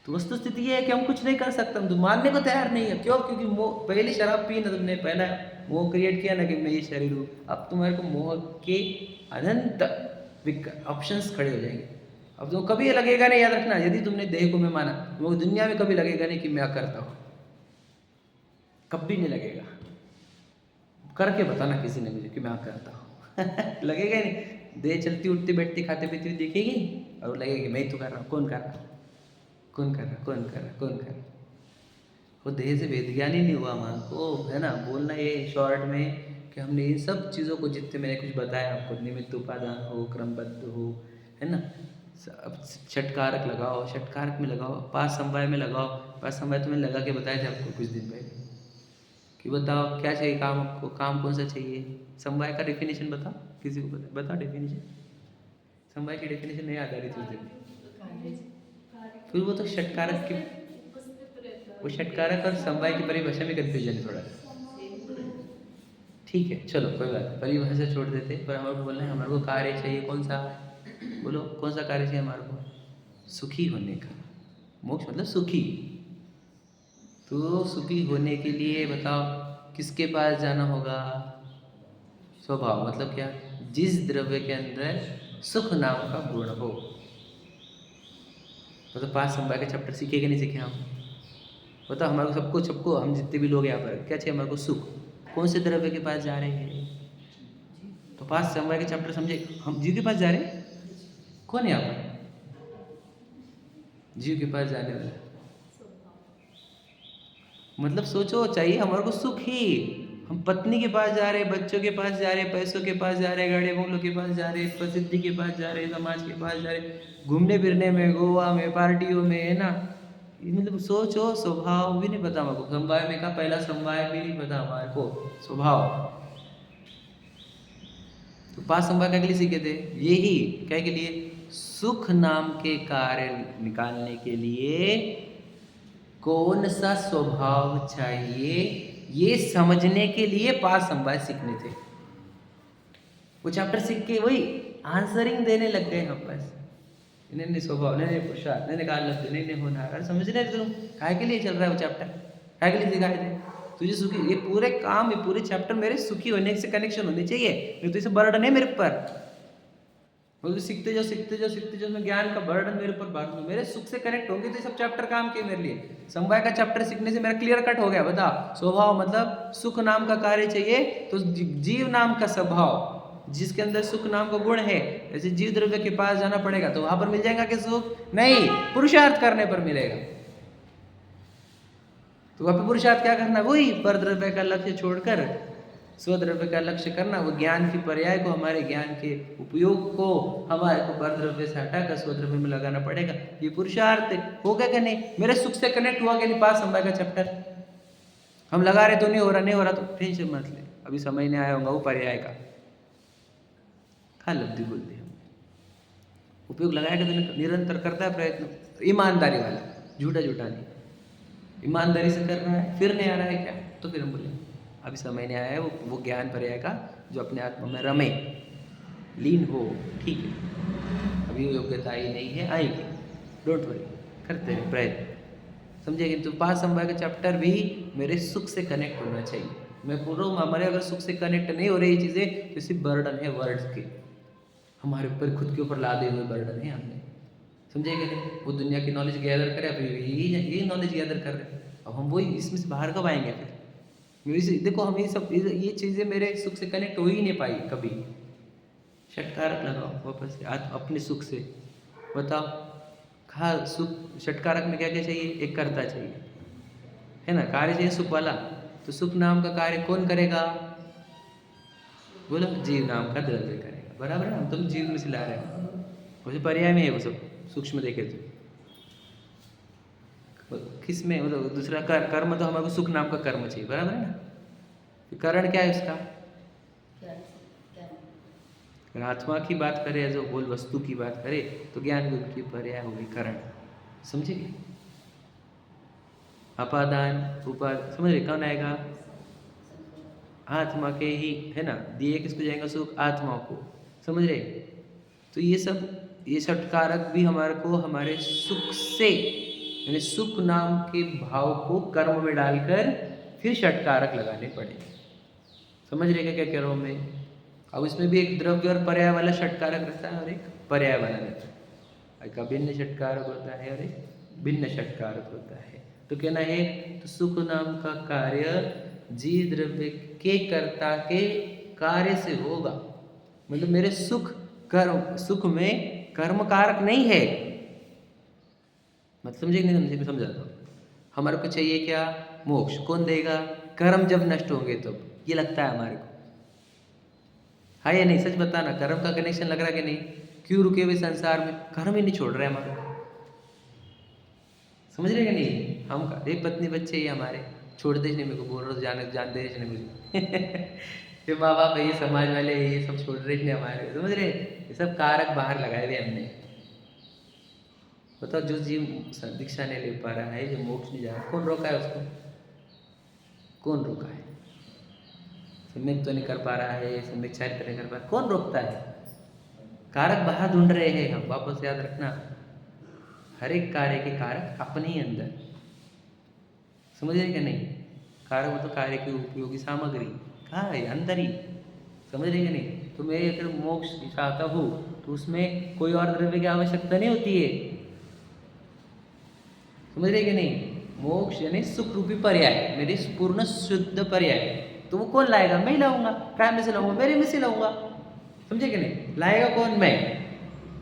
तो वस्तु स्थिति ये है कि हम कुछ नहीं कर सकते, हम तो मानने को तैयार नहीं है। क्यों? क्योंकि मोह, पहली शराब पी ना तुमने, पहला मोह क्रिएट किया ना कि मैं ये शरीर हूँ। अब तुम्हारे को मोह के अनंत ऑप्शंस खड़े हो जाएंगे। अब तो कभी ये लगेगा नहीं, याद रखना, यदि तुमने देह को मैं माना, वो दुनिया में कभी लगेगा नहीं कि मैं करता हूँ, कभी नहीं लगेगा। करके बताना किसी ने मुझे कि मैं करता हूँ लगेगा ही नहीं। देह चलती उठती बैठती खाते पीती दिखेगी और लगेगी मैं ही तो कर रहा हूँ। कौन कर रहा? कौन कर रहा? कौन कर रहा? कौन कर रहा? वो देह से वेद ज्ञान ही नहीं हुआ हमारा को, है ना? बोलना ये शॉर्ट में कि हमने इन सब चीज़ों को, जितने मैंने कुछ बताया आपको, निमित्त उपादान हो, क्रमबद्ध हो, है ना? अब षटकारक लगाओ, षटकारक में लगाओ, पांच समवाय में लगाओ। पांच समवाय तो मैंने लगा के बताए थे आपको कुछ दिन पहले कि बताओ क्या चाहिए काम आपको, काम कौन सा चाहिए? समवाय का डेफिनेशन बताओ, किसी को बताओ डेफिनेशन। समवाय की डेफिनेशन नहीं याद आ रही थी उस दिन। फिर वो तो षटकारक की, वो षटकारक और समवाय की परिभाषा में कंफ्यूजन है थोड़ा। ठीक है चलो कोई बात नहीं, परिभाषा छोड़ देते, पर हमारे को बोलना है, हमारे को कार्य चाहिए कौन सा? बोलो कौन सा कार्य चाहिए हमारे को? सुखी होने का। मोक्ष मतलब सुखी। तो सुखी होने के लिए बताओ किसके पास जाना होगा? स्वभाव मतलब क्या? जिस द्रव्य के अंदर सुख नाम का गुण हो। तो पांच समवाय के चैप्टर सीखे कि नहीं सीखे हम? बताओ हमारे को, सबको सबको, हम जितने भी लोग यहाँ पर, क्या चाहिए हमारे को? सुख। कौन से द्रव्य के पास जा रहे हैं? तो पांच समवाय के चैप्टर समझे, हम जीव के पास जा रहे हैं। कौन है यहाँ पर जीव के पास जाने वाला? मतलब सोचो, चाहिए हमारे को सुख ही। हम पत्नी के पास जा रहे हैं, बच्चों के पास जा रहे हैं, पैसों के पास जा रहे हैं, गाड़ी बंगलों के पास जा रहे हैं, प्रसिद्धि के पास जा रहे हैं, समाज के पास जा रहे हैं, घूमने फिरने में, गोवा में, पार्टियों में, है ना? मतलब सोचो, स्वभाव भी नहीं पता हमारे को। समवाय में का पहला समवाय भी नहीं पता हमारे को, स्वभाव। तो पांच समवाय क्या के लिए सीखे थे? यही क्या के लिए? सुख नाम के कार्य निकालने के लिए कौन सा स्वभाव चाहिए, ये समझने के लिए पांच समवाय सीखने थे। वो चैप्टर सीख के वही आंसरिंग देने लग गए हम बस। नहीं स्वभाव, नहीं पुरुषार्थ, नहीं काल लब्ध, नहीं होनहार। अरे समझ रहे तुम काय के लिए चल रहा है वो चैप्टर? काय के लिए सिखाए थे तुझे? सुखी, ये पूरे काम, ये पूरे चैप्टर मेरे सुखी होने से कनेक्शन होने चाहिए, नहीं तो इसे बर्डन है मेरे ऊपर। वो तो सीखते जाओ सीखते जाओ सीखते जाओ, मैं ज्ञान का बर्डन मेरे ऊपर बांट दूं। मेरे सुख से कनेक्ट होंगे तो ये सब चैप्टर काम के मेरे लिए। समवाय का चैप्टर सीखने से मेरा क्लियर कट हो गया। बता, स्वभाव मतलब सुख नाम का कार्य चाहिए, तो जीव नाम का स्वभाव जिसके अंदर सुख नाम का गुण है, जैसे जीव द्रव्य के पास जाना पड़ेगा तो वहां पर मिल जाएगा क्या सुख? नहीं, पुरुषार्थ करने पर मिलेगा। तो वहां पर पुरुषार्थ क्या करना? वही पर द्रव्य का लक्ष्य छोड़कर स्वद्रव्य का लक्ष्य करना। वो ज्ञान की पर्याय को, हमारे ज्ञान के उपयोग को हमारे को पर द्रव्य से हटाकर स्वद्रव्य में लगाना पड़ेगा। ये पुरुषार्थ हो गया कि नहीं? मेरे सुख से कनेक्ट हुआ कि नहीं? पांच समवाय का चैप्टर हम लगा रहे तो नहीं हो रहा, नहीं हो रहा तो टेंशन मत ले, अभी समझ नहीं आया होगा वो पर्याय का। खा लब्धि बोल दी, उपयोग लगाएगा तो निरंतर करता है प्रयत्न, ईमानदारी वाला, झूठा झूठा नहीं, ईमानदारी से कर रहा है। फिर नहीं आ रहा है क्या? तो फिर हम बोले अभी समय नहीं आया है वो ज्ञान पर्याय का जो अपने आत्मा में रमे। लीन हो, ठीक है, अभी योग्यता ही नहीं है, आएगी, डोंट वरी, करते रहे प्रयत्न, समझे। तो 5 समवाय का चैप्टर भी मेरे सुख से कनेक्ट होना चाहिए। मैं बोल रहा हूँ हमारे अगर सुख से कनेक्ट नहीं हो रही ये चीज़ें तो सिर्फ बर्डन है वर्ड्स के, हमारे ऊपर खुद के ऊपर लादे हुए बर्डन है हमने, समझे कि नहीं। वो दुनिया की नॉलेज गैदर करे, अभी यही नॉलेज गैदर कर रहे हैं, अब हम वही इसमें से बाहर कब आएंगे फिर। देखो हम ये चीज़ें मेरे सुख से कनेक्ट हो ही नहीं पाई कभी। षटकारक लगाओ वापस से अपने सुख से, बताओ खा सुख षटकारक में क्या क्या चाहिए, एक कर्ता चाहिए, है ना, कार्य चाहिए सुख वाला, तो सुख नाम का कार्य कौन करेगा, बोलो जीव नाम का द्रव्य करेगा, बराबर है, हम तुम जीव में से ला रहे हैं, वैसे पर्याय में है वो सब, सूक्ष्म देखे तो किस में, मतलब दूसरा कर्म तो हमारे को सुख नाम का कर्म चाहिए, बराबर है ना। कारण क्या है उसका, अगर आत्मा की बात करें, जो होल वस्तु की बात करें तो ज्ञान गुण की पर्याय होगी कारण, समझे। अपादान उपाद समझ रहे, कौन आएगा, आत्मा के ही, है ना, दिए किसको जाएगा सुख, आत्मा को, समझ रहे। तो ये सब ये षटकारक भी हमारे को हमारे सुख से, यानी सुख नाम के भाव को कर्म में डालकर फिर षटकारक लगाने पड़े, समझ रहे क्या कह रहा हूँ मैं। अब इसमें भी एक द्रव्य और पर्याय वाला षटकारक रहता है और एक पर्याय वाला रहता है, एक अभिन्न षटकारक होता है और एक भिन्न षटकारक होता है। तो कहना है तो सुख नाम का कार्य जीव द्रव्य के कर्ता के कार्य से होगा, मतलब मेरे सुख कर्म, सुख में कर्म कारक नहीं है, मतलब समझे नहीं, समझे, मैं समझाता हूँ। हमारे को चाहिए क्या, मोक्ष, कौन देगा, कर्म जब नष्ट होंगे तब, ये लगता है हमारे को, हाँ या नहीं, सच बताना, कर्म का कनेक्शन लग रहा है कि नहीं, क्यों रुके हुए संसार में, कर्म ही नहीं छोड़ रहे हमारे, समझ रहे कि नहीं। हम एक पत्नी बच्चे ही हमारे छोड़ते ही नहीं, मेरे को बोल रहे जाने जानते ही नहीं मुझे ये माँ बाप है, ये समाज वाले, ये सब छोड़ रहे नहीं हमारे, समझ रहे, ये सब कारक बाहर लगाए हुए हमने। बताओ जो जीव दीक्षा नहीं ले पा रहा है, जो मोक्ष नहीं जा रहा, कौन रोका है उसको, कौन रोका है, सम्यक तो नहीं कर पा रहा है, सम्यक चारित्र नहीं कर पा रहा, कौन रोकता है, कारक बाहर ढूंढ रहे हैं हम, वापस याद रखना, हर एक कार्य के कारक अपने ही अंदर, समझ रहे कि नहीं। कारक मतलब कार्य की उपयोगी सामग्री कहाँ है, अंदर ही, समझ रहे कि नहीं। तो मैं अगर मोक्ष चाहता हूँ तो उसमें कोई और द्रव्य की आवश्यकता नहीं होती है, समझ रहे कि नहीं। मोक्ष यानी सुख रूपी पर्याय, मेरी पूर्ण शुद्ध पर्याय, तो वो कौन लाएगा, मैं ही लाऊंगा, काय में से लाऊंगा, मेरे में से लाऊंगा, समझे कि नहीं। लाएगा कौन, मैं,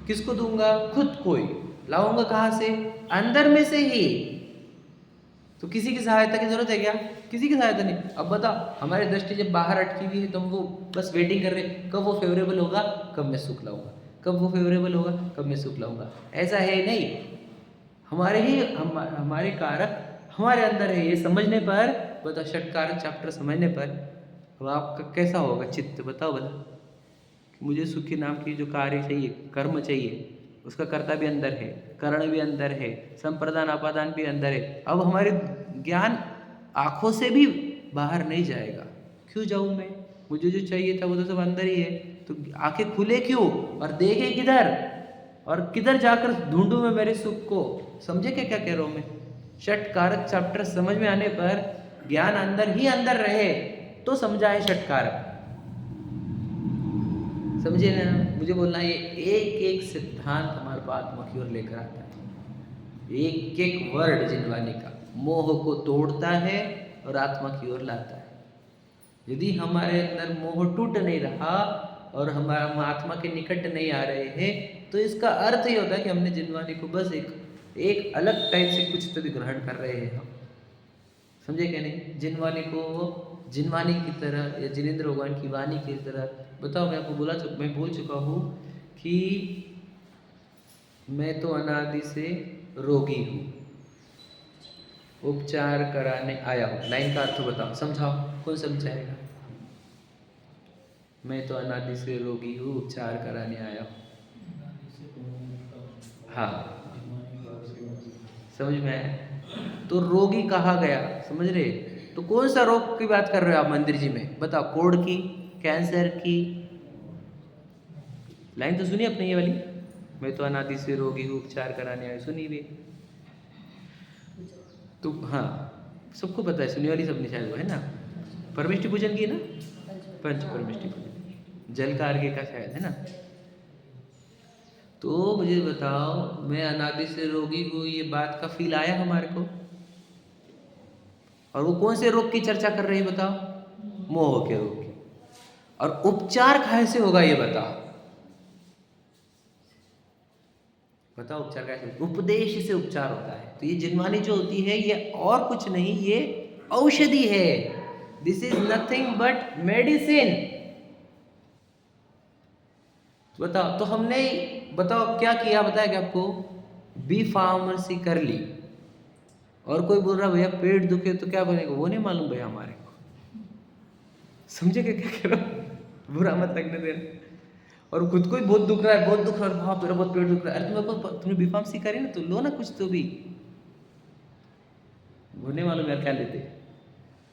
किसको दूंगा, खुद को ही लाऊंगा, कहाँ से, अंदर में से ही। तो किसी की सहायता की जरूरत है क्या, किसी की सहायता नहीं। अब बताओ हमारी दृष्टि जब बाहर अटकी हुई है तो हम वो बस वेटिंग कर रहे हैं, कब वो फेवरेबल होगा, कब मैं सुख लाऊंगा, कब वो फेवरेबल होगा, कब मैं सुख लाऊंगा, ऐसा है नहीं। हमारे कारक हमारे अंदर है, ये समझने पर, बताओ षटकारक चैप्टर समझने पर अब आपका कैसा होगा चित्त, बताओ भला। मुझे सुखी नाम की जो कार्य चाहिए, कर्म चाहिए, उसका कर्ता भी अंदर है, करण भी अंदर है, संप्रदान अपादान भी अंदर है। अब हमारे ज्ञान आँखों से भी बाहर नहीं जाएगा, क्यों जाऊँ मैं, मुझे जो चाहिए था वो तो सब अंदर ही है, तो आंखें खुले क्यों और देखे किधर, और किधर जाकर ढूंढूं मैं मेरे सुख को, समझे क्या क्या कह रहा हूँ मैं। षटकारक चैप्टर समझ में आने पर ज्ञान अंदर ही अंदर रहे तो समझा है षटकारक, समझे ना। मुझे बोलना ये एक एक सिद्धांत हमारे को आत्मा की ओर लेकर आता है, एक एक वर्ड जिनवानी का मोह को तोड़ता है और आत्मा की ओर लाता है। यदि हमारे अंदर मोह टूट नहीं रहा और हम आत्मा के निकट नहीं आ रहे हैं तो इसका अर्थ ये होता है कि हमने जिनवानी को बस एक अलग टाइप से कुछ तो भी ग्रहण कर रहे हैं हम, समझे क्या नहीं। जिनवानी को जिनवानी की तरह या जिनेंद्र भगवान की वाणी की तरह, बताओ मैं आपको मैं बोल चुका हूँ कि मैं तो अनादि से रोगी हूँ, उपचार कराने आया हूँ। लाइन का अर्थ बताओ, समझाओ, कौन समझाएगा। मैं तो अनादि से रोगी हूँ, उपचार कराने आया हूँ, हाँ समझ में आया। तो रोगी कहा गया, समझ रहे। तो कौन सा रोग की बात कर रहे हो आप मंदिर जी में, बताओ, कोढ़ की, कैंसर की, लाइन तो सुनी अपने ये वाली, मैं तो अनादि से रोगी हूँ उपचार कराने आया, सुनी भी तो। हाँ सबको पता है, सुनी वाली सबने शायद वो है ना, परमेष्टि पूजन की है ना, पंच परमेष्टि पूजन, जल का अर्घ्य का शायद है ना। तो मुझे बताओ, मैं अनादि से रोगी हूँ, ये बात का फील आया हमारे को? और वो कौन से रोग की चर्चा कर रही है बताओ? मोह के रोग की। और उपचार कैसे होगा ये बताओ? बताओ उपचार कैसे? उपदेश से उपचार होता है। तो ये जिनवानी जो होती है ये और कुछ नहीं, ये औषधि है। This is nothing but medicine. बताओ, तो हमने बताओ क्या किया, बताया क्या आपको? बी फार्मेसी कर ली, और कोई बोल रहा भैया पेट दुखे तो क्या बनेगा, वो नहीं मालूम भैया हमारे को। समझे क्या कह रहा हूं? बुरा मत लगने देना। और खुद को ही बहुत दुख रहा है, बहुत दुख रहा है, हाँ मेरा बहुत पेट दुख रहा है। अरे तुमने बी फार्मेसी करी ना, तो लो ना कुछ तो भी। वो नहीं मालूम यार क्या लेते,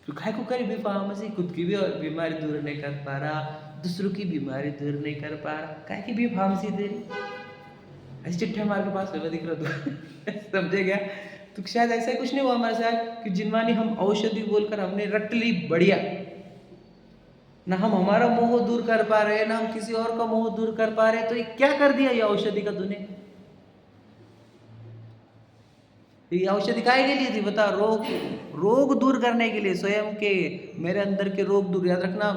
तो खाए को करी बी फार्मेसी, खुद की भी बीमारी दूर नहीं कर पा रहा, दूसरों की बीमारी दूर नहीं कर पा रहा, काहे की बी फार्मेसी दे रही ऐसे चिट्ठे हमारे पास हुआ दिख रहा तो समझे क्या? तो शायद ऐसा ही कुछ नहीं हुआ हमारे साथ कि जिनवानी हम औषधि बोलकर हमने रट ली बढ़िया, ना हम हमारा मोह दूर कर पा रहे, ना हम किसी और का मोह दूर कर पा रहे, तो ये क्या कर दिया ये औषधि का तूने? ये औषधि काहे के लिए थी बता? रोग दूर करने के लिए, स्वयं के मेरे अंदर के रोग दूर। याद रखना,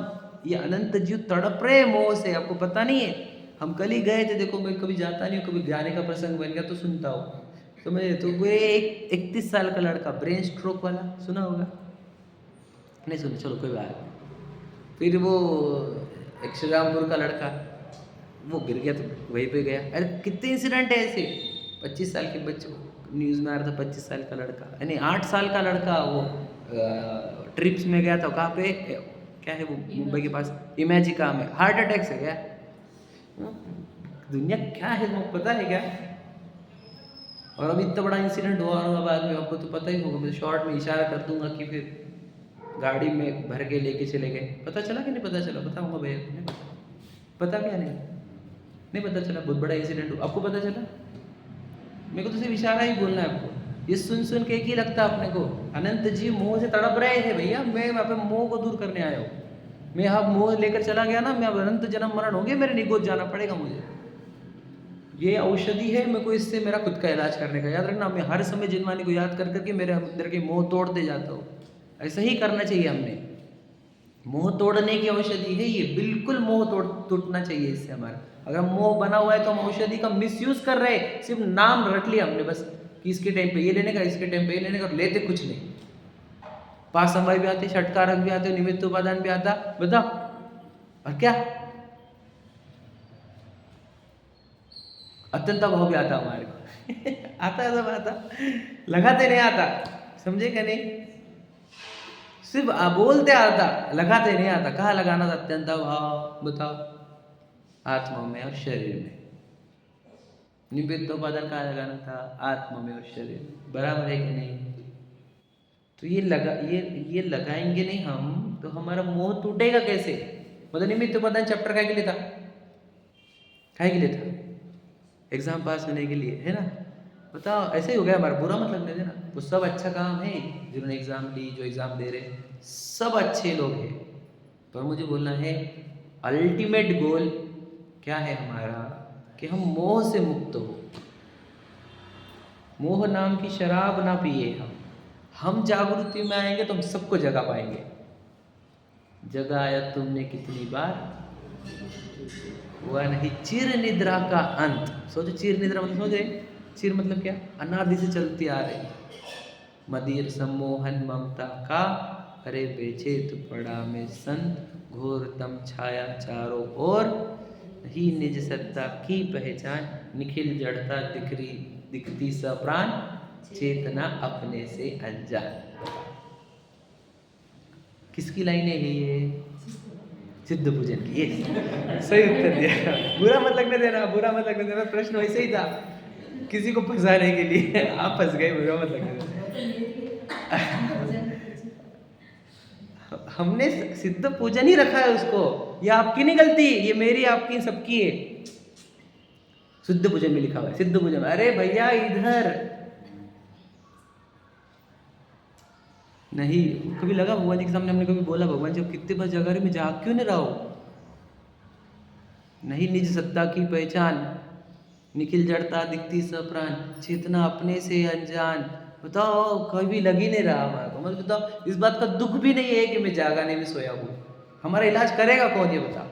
ये अनंत जीव तड़प रहे मोह से, आपको पता नहीं है। हम कल ही गए थे, देखो मैं कभी जाता नहीं हूँ, कभी जाने का प्रसंग बन गया तो सुनता हूँ। तो मैं तो वो एक 31 साल का लड़का, ब्रेन स्ट्रोक वाला, सुना होगा? नहीं सुना, चलो कोई बात नहीं। फिर वो एक श्रीरामपुर का लड़का, वो गिर गया तो वहीं पे गया। अरे कितने इंसिडेंट है ऐसे। 25 साल के बच्चे, न्यूज़ में आ रहा था 25 साल का लड़का, यानी 8 साल का लड़का, वो ट्रिप्स में गया था, कहाँ पे क्या है वो, मुंबई के पास इमेजिका में, हार्ट अटैक से गया। दुनिया क्या है वो पता है क्या? और अभी इतना बड़ा इंसिडेंट हुआ होगा बाद में, आपको तो पता ही होगा, मैं शॉर्ट में इशारा कर दूंगा कि फिर गाड़ी में भर के लेके चले गए। पता चला कि नहीं पता चला? बताऊंगा भैया, नहीं पता क्या? नहीं पता चला, बहुत बड़ा इंसिडेंट हुआ। आपको पता चला? मेरे को तो सिर्फ इशारा ही बोलना है आपको। ये सुन सुन के एक ही लगता है अपने को, अनंत जीव मोह से तड़प रहे हैं भैया, मैं वहाँ पे मोह को दूर करने आया हूँ। मैं यहाँ मोह लेकर चला गया ना, मैं अब अनंत जन्म मरण होंगे, मेरे निगोद जाना पड़ेगा मुझे। ये औषधि है, मेरे को इससे मेरा खुद का इलाज करने का। याद रखना, मैं हर समय जिनवानी को याद कर करके मेरे अंदर के मोह तोड़ते जाता हूँ। ऐसा ही करना चाहिए हमने। मोह तोड़ने की औषधि है ये, बिल्कुल मोह टूटना चाहिए इससे हमारा। अगर मोह बना हुआ है तो हम औषधि का मिसयूज कर रहे हैं, सिर्फ नाम रट लिया हमने बस कि इसके टाइम पे ये लेने का, इसके टाइम पे ये लेने का, लेते कुछ नहीं। पांच समय भी आते, षटकारक भी आते, निमित्त उपादान भी आता, बताओ और क्या अत्यंत भाव भी आता हमारे को आता है, सब आता, लगाते नहीं आता। समझे क्या? नहीं, सिर्फ बोलते आता, लगाते नहीं आता। कहाँ लगाना था अत्यंत भाव बताओ? आत्मा में और शरीर में। निमित्त उपादान कहाँ लगाना था? आत्मा में और शरीर में। बराबर है कि नहीं? तो ये लगाएंगे नहीं हम तो हमारा मोह टूटेगा कैसे? मतलब निमित्त उपादान चैप्टर काहे के लिए था? काहे के लिए था? एग्जाम पास होने के लिए, है ना? बताओ, ऐसे ही हो गया हमारा। बुरा मत लगने देना, वो सब अच्छा काम है। जिन्होंने एग्जाम ली, जो एग्जाम दे रहे, सब अच्छे लोग हैं। पर मुझे बोलना है, अल्टीमेट गोल क्या है हमारा? कि हम मोह से मुक्त हो। मोह नाम की शराब ना पिए हम जागृति में आएंगे तो हम सबको जगा पाएंगे। जगाया तुमने कितनी बार, हुआ नहीं चिर निद्रा का अंत। सोचो, चिर निद्रा मतलब समझे? चिर मतलब क्या? अनादि से चलती आ रही मदिर सम्मोहन ममता का, अरे बेचेत पड़ा में संत, घोरतम छाया चारों ओर, ही निज सत्ता की पहचान, निखिल जड़ता दिखती सप्राण, चेतना अपने से अनजान। किसकी लाइनें है ये? सिद्ध पूजन की। ये सही उत्तर दिया। बुरा मत लगने देना, बुरा मत लगने देना। प्रश्न वैसे ही था, किसी को फंसाने के लिए। आप फंस गए, बुरा मत लगने देना। हमने सिद्ध पूजन ही रखा है उसको। ये आपकी नहीं गलती, ये मेरी आपकी सबकी है। शुद्ध भोजन में लिखा हुआ है, सिद्ध भोजन। अरे भैया इधर नहीं। कभी लगा भगवान जी के सामने हमने कभी बोला भगवान जी कितने बजे जगा रहे, मैं जाग क्यों नहीं रहा हूँ? नहीं, निज सत्ता की पहचान, निखिल जड़ता दिखती सप्राण, चेतना अपने से अनजान। बताओ कभी लग ही नहीं रहा हमारे को। मतलब बताओ इस बात का दुख भी नहीं है कि मैं जागा नहीं, मैं सोया हूँ। हमारा इलाज करेगा कौन ये बताओ?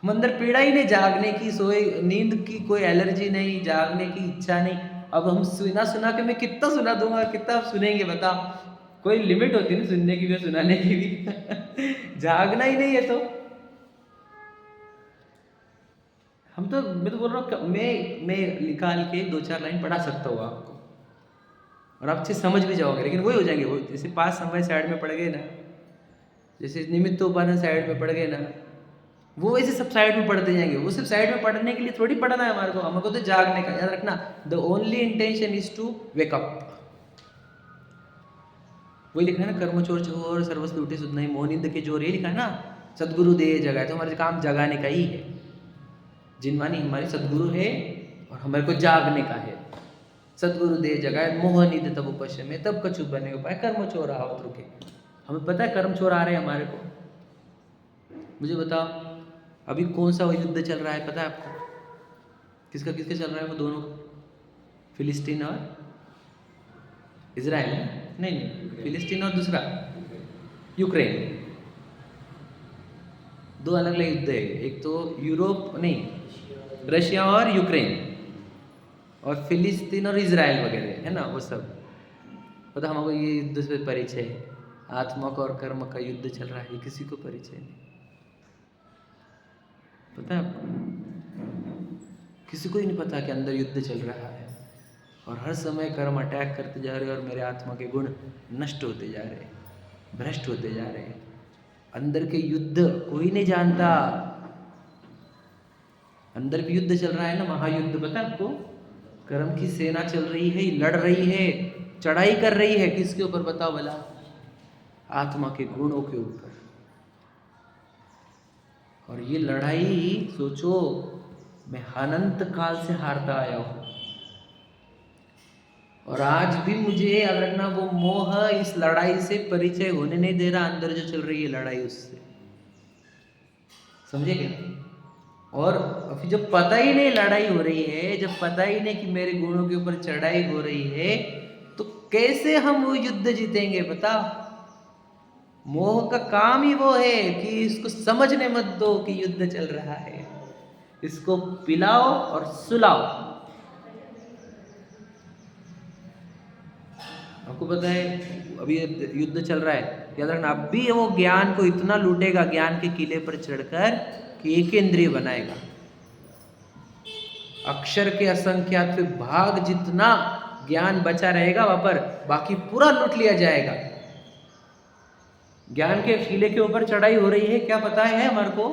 हम अंदर पीड़ा ही नहीं, जागने की, सोए नींद की कोई एलर्जी नहीं, जागने की इच्छा नहीं। अब हम सुना सुना के मैं कितना सुना दूंगा, कितना आप सुनेंगे बताओ? कोई लिमिट होती है ना सुनने की भी, सुनाने की भी। जागना ही नहीं है तो हम तो, मैं तो बोल रहा हूँ मैं निकाल के 2-4 लाइन पढ़ा सकता हूँ आपको और आप अच्छे समझ भी जाओगे, लेकिन वही हो जाएंगे वो। जैसे 5 समय साइड में पड़ गए ना, जैसे निमित्त उपादान साइड में पड़ गए ना, वो वैसे सब साइड में पढ़ते जाएंगे। वो सिर्फ साइड में पढ़ने के लिए थोड़ी पढ़ना है हमारे को, हमको तो जागने का। याद रखना, the only intention is to wake up. वही लिखा है ना, कर्म चोर चोर सर्वस्व लूटे सुध नहीं, मोहनिंद के जोर, ये लिखा है ना। सदगुरु दे जगाए, तो हमारे काम जगाने का ही है। जिनवानी हमारी सदगुरु है और हमारे को जागने का है। सदगुरु दे जगाए मोहनिद तब उपश्य में, तब कछु बने उपाय, कर्म चोर आवत रुके। हमें पता है कर्म चोर आ रहे हैं हमारे को। मुझे बताओ अभी कौन सा युद्ध चल रहा है, पता है आपको? किसका किसका चल रहा है वो दोनों? फिलिस्तीन और इजराइल? नहीं नहीं, फिलिस्तीन और दूसरा यूक्रेन। दो अलग अलग युद्ध है। एक तो यूरोप नहीं, रशिया और यूक्रेन, और फिलिस्तीन और इजराइल वगैरह है ना, वो सब। पता हमको ये युद्ध से परिचय है। आत्मा का और कर्म का युद्ध चल रहा है, किसी को परिचय नहीं। पता है आपको? किसी को ही नहीं पता कि अंदर युद्ध चल रहा है और हर समय कर्म अटैक करते जा रहे हैं और मेरे आत्मा के गुण नष्ट होते जा रहे हैं, भ्रष्ट होते जा रहे हैं। अंदर के युद्ध कोई नहीं जानता। अंदर भी युद्ध चल रहा है ना, महायुद्ध। पता है आपको? कर्म की सेना चल रही है, लड़ रही है, चढ़ाई कर रही है। किसके ऊपर बताओ भला? आत्मा के गुणों के ऊपर। और ये लड़ाई सोचो, मैं अनंत काल से हारता आया हूं और आज भी मुझे याद रखना, वो मोह इस लड़ाई से परिचय होने नहीं दे रहा। अंदर जो चल रही है लड़ाई उससे, समझे क्या? और अभी जब पता ही नहीं लड़ाई हो रही है, जब पता ही नहीं कि मेरे गुणों के ऊपर चढ़ाई हो रही है, तो कैसे हम वो युद्ध जीतेंगे बताओ? मोह का काम ही वो है कि इसको समझने मत दो कि युद्ध चल रहा है, इसको पिलाओ और सुलाओ। आपको पता है अभी युद्ध चल रहा है, याद रखना। अब भी वो ज्ञान को इतना लूटेगा, ज्ञान के किले पर चढ़कर, कि एक इंद्रिय बनाएगा। अक्षर के असंख्यात भाग जितना ज्ञान बचा रहेगा वहां पर, बाकी पूरा लूट लिया जाएगा। ज्ञान के किले के ऊपर चढ़ाई हो रही है, क्या पता है हमारे को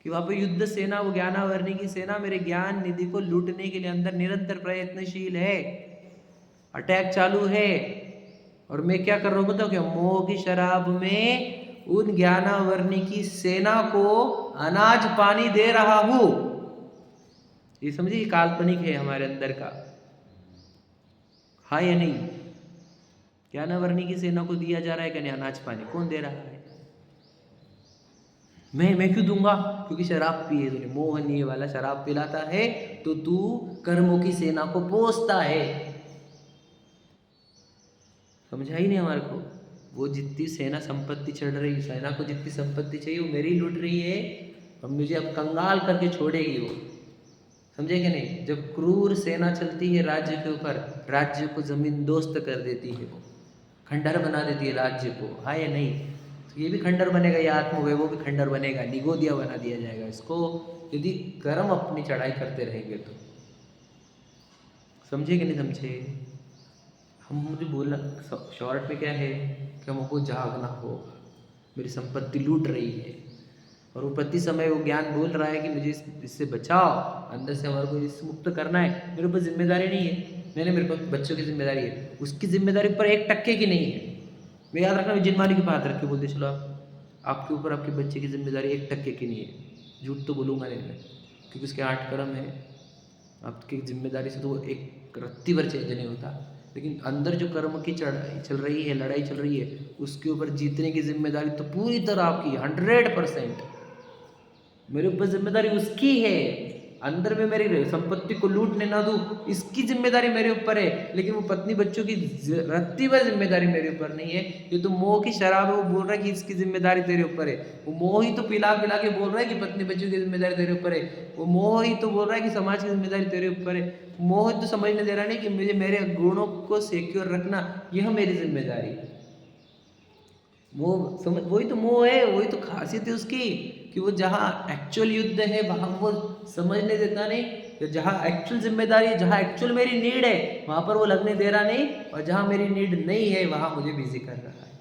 कि वहां पर युद्ध सेना, वो ज्ञानावर्णी की सेना मेरे ज्ञान निधि को लूटने के लिए अंदर निरंतर प्रयत्नशील है, अटैक चालू है। और मैं क्या कर रहा हूं बताओ? क्या मोह की शराब में उन ज्ञानावर्णी की सेना को अनाज पानी दे रहा हूं। ये समझिए, काल्पनिक है हमारे अंदर का, हाँ या नहीं? ज्ञानावर्णी की सेना को दिया जा रहा है कि नहीं अनाज पानी? कौन दे रहा है? मैं क्यों दूंगा? क्योंकि शराब पिए तूने, मोहनीय वाला शराब पिलाता है तो तू कर्मों की सेना को पोसता है। समझा ही नहीं हमारे को? वो जितनी सेना संपत्ति चढ़ रही, सेना को जितनी संपत्ति चाहिए वो मेरी लूट रही है और मुझे अब कंगाल करके छोड़ेगी वो। समझे कि नहीं? जब क्रूर सेना चलती है राज्य के ऊपर, राज्य को जमीन दोस्त कर देती है, वो खंडहर बना देती है राज्य को, हाँ या नहीं? तो ये भी खंडहर बनेगा, ये आत्म वो भी खंडहर बनेगा, निगोदिया बना दिया जाएगा इसको, यदि कर्म अपनी चढ़ाई करते रहेंगे तो। समझे कि नहीं समझे? हम, मुझे बोलना शॉर्ट में क्या है कि हमको जागना होगा। मेरी संपत्ति लूट रही है और वो प्रति समय वो ज्ञान बोल रहा है कि मुझे इससे बचाओ, अंदर से हमारे को इससे मुक्त करना है। मेरे ऊपर जिम्मेदारी नहीं है, मैंने मेरे पास बच्चों की जिम्मेदारी है, उसकी जिम्मेदारी पर 1% की नहीं है। मैं याद रखना, मैं जिनवानी की बात रख के बोलते चलो, आपके ऊपर आपके बच्चे की जिम्मेदारी 1% की नहीं है। झूठ तो बोलूँगा नहीं मैं, क्योंकि उसके 8 कर्म है। आपकी जिम्मेदारी से तो वो एक रत्ती भर चेंज नहीं होता, लेकिन अंदर जो कर्म की चढ़ाई चल रही है, लड़ाई चल रही है, उसके ऊपर जीतने की जिम्मेदारी तो पूरी तरह आपकी 100%। मेरे ऊपर जिम्मेदारी उसकी है, अंदर में मेरी संपत्ति को लूटने ना दूं, इसकी जिम्मेदारी मेरे ऊपर है। लेकिन वो पत्नी बच्चों की रत्ती भर जिम्मेदारी मेरे ऊपर नहीं है। ये तो मोह की शराब है, वो बोल रहा है कि इसकी जिम्मेदारी तेरे ऊपर है। वो मोह ही तो पिला पिला के बोल रहा है कि पत्नी बच्चों की जिम्मेदारी तेरे ऊपर है। वो मोह ही तो बोल रहा है कि समाज की जिम्मेदारी तेरे ऊपर है। मोह तो समझने दे रहा नहीं कि मुझे मेरे गुणों को सिक्योर रखना यह मेरी जिम्मेदारी है। वो समझ, वही तो मोह है, वही तो खासियत है उसकी कि वो जहाँ एक्चुअल युद्ध है वहाँ वो समझने देता नहीं, कि जहाँ एक्चुअल जिम्मेदारी है, जहाँ एक्चुअल मेरी नीड है वहाँ पर वो लगने दे रहा नहीं, और जहाँ मेरी नीड नहीं है वहाँ मुझे बिजी कर रहा है।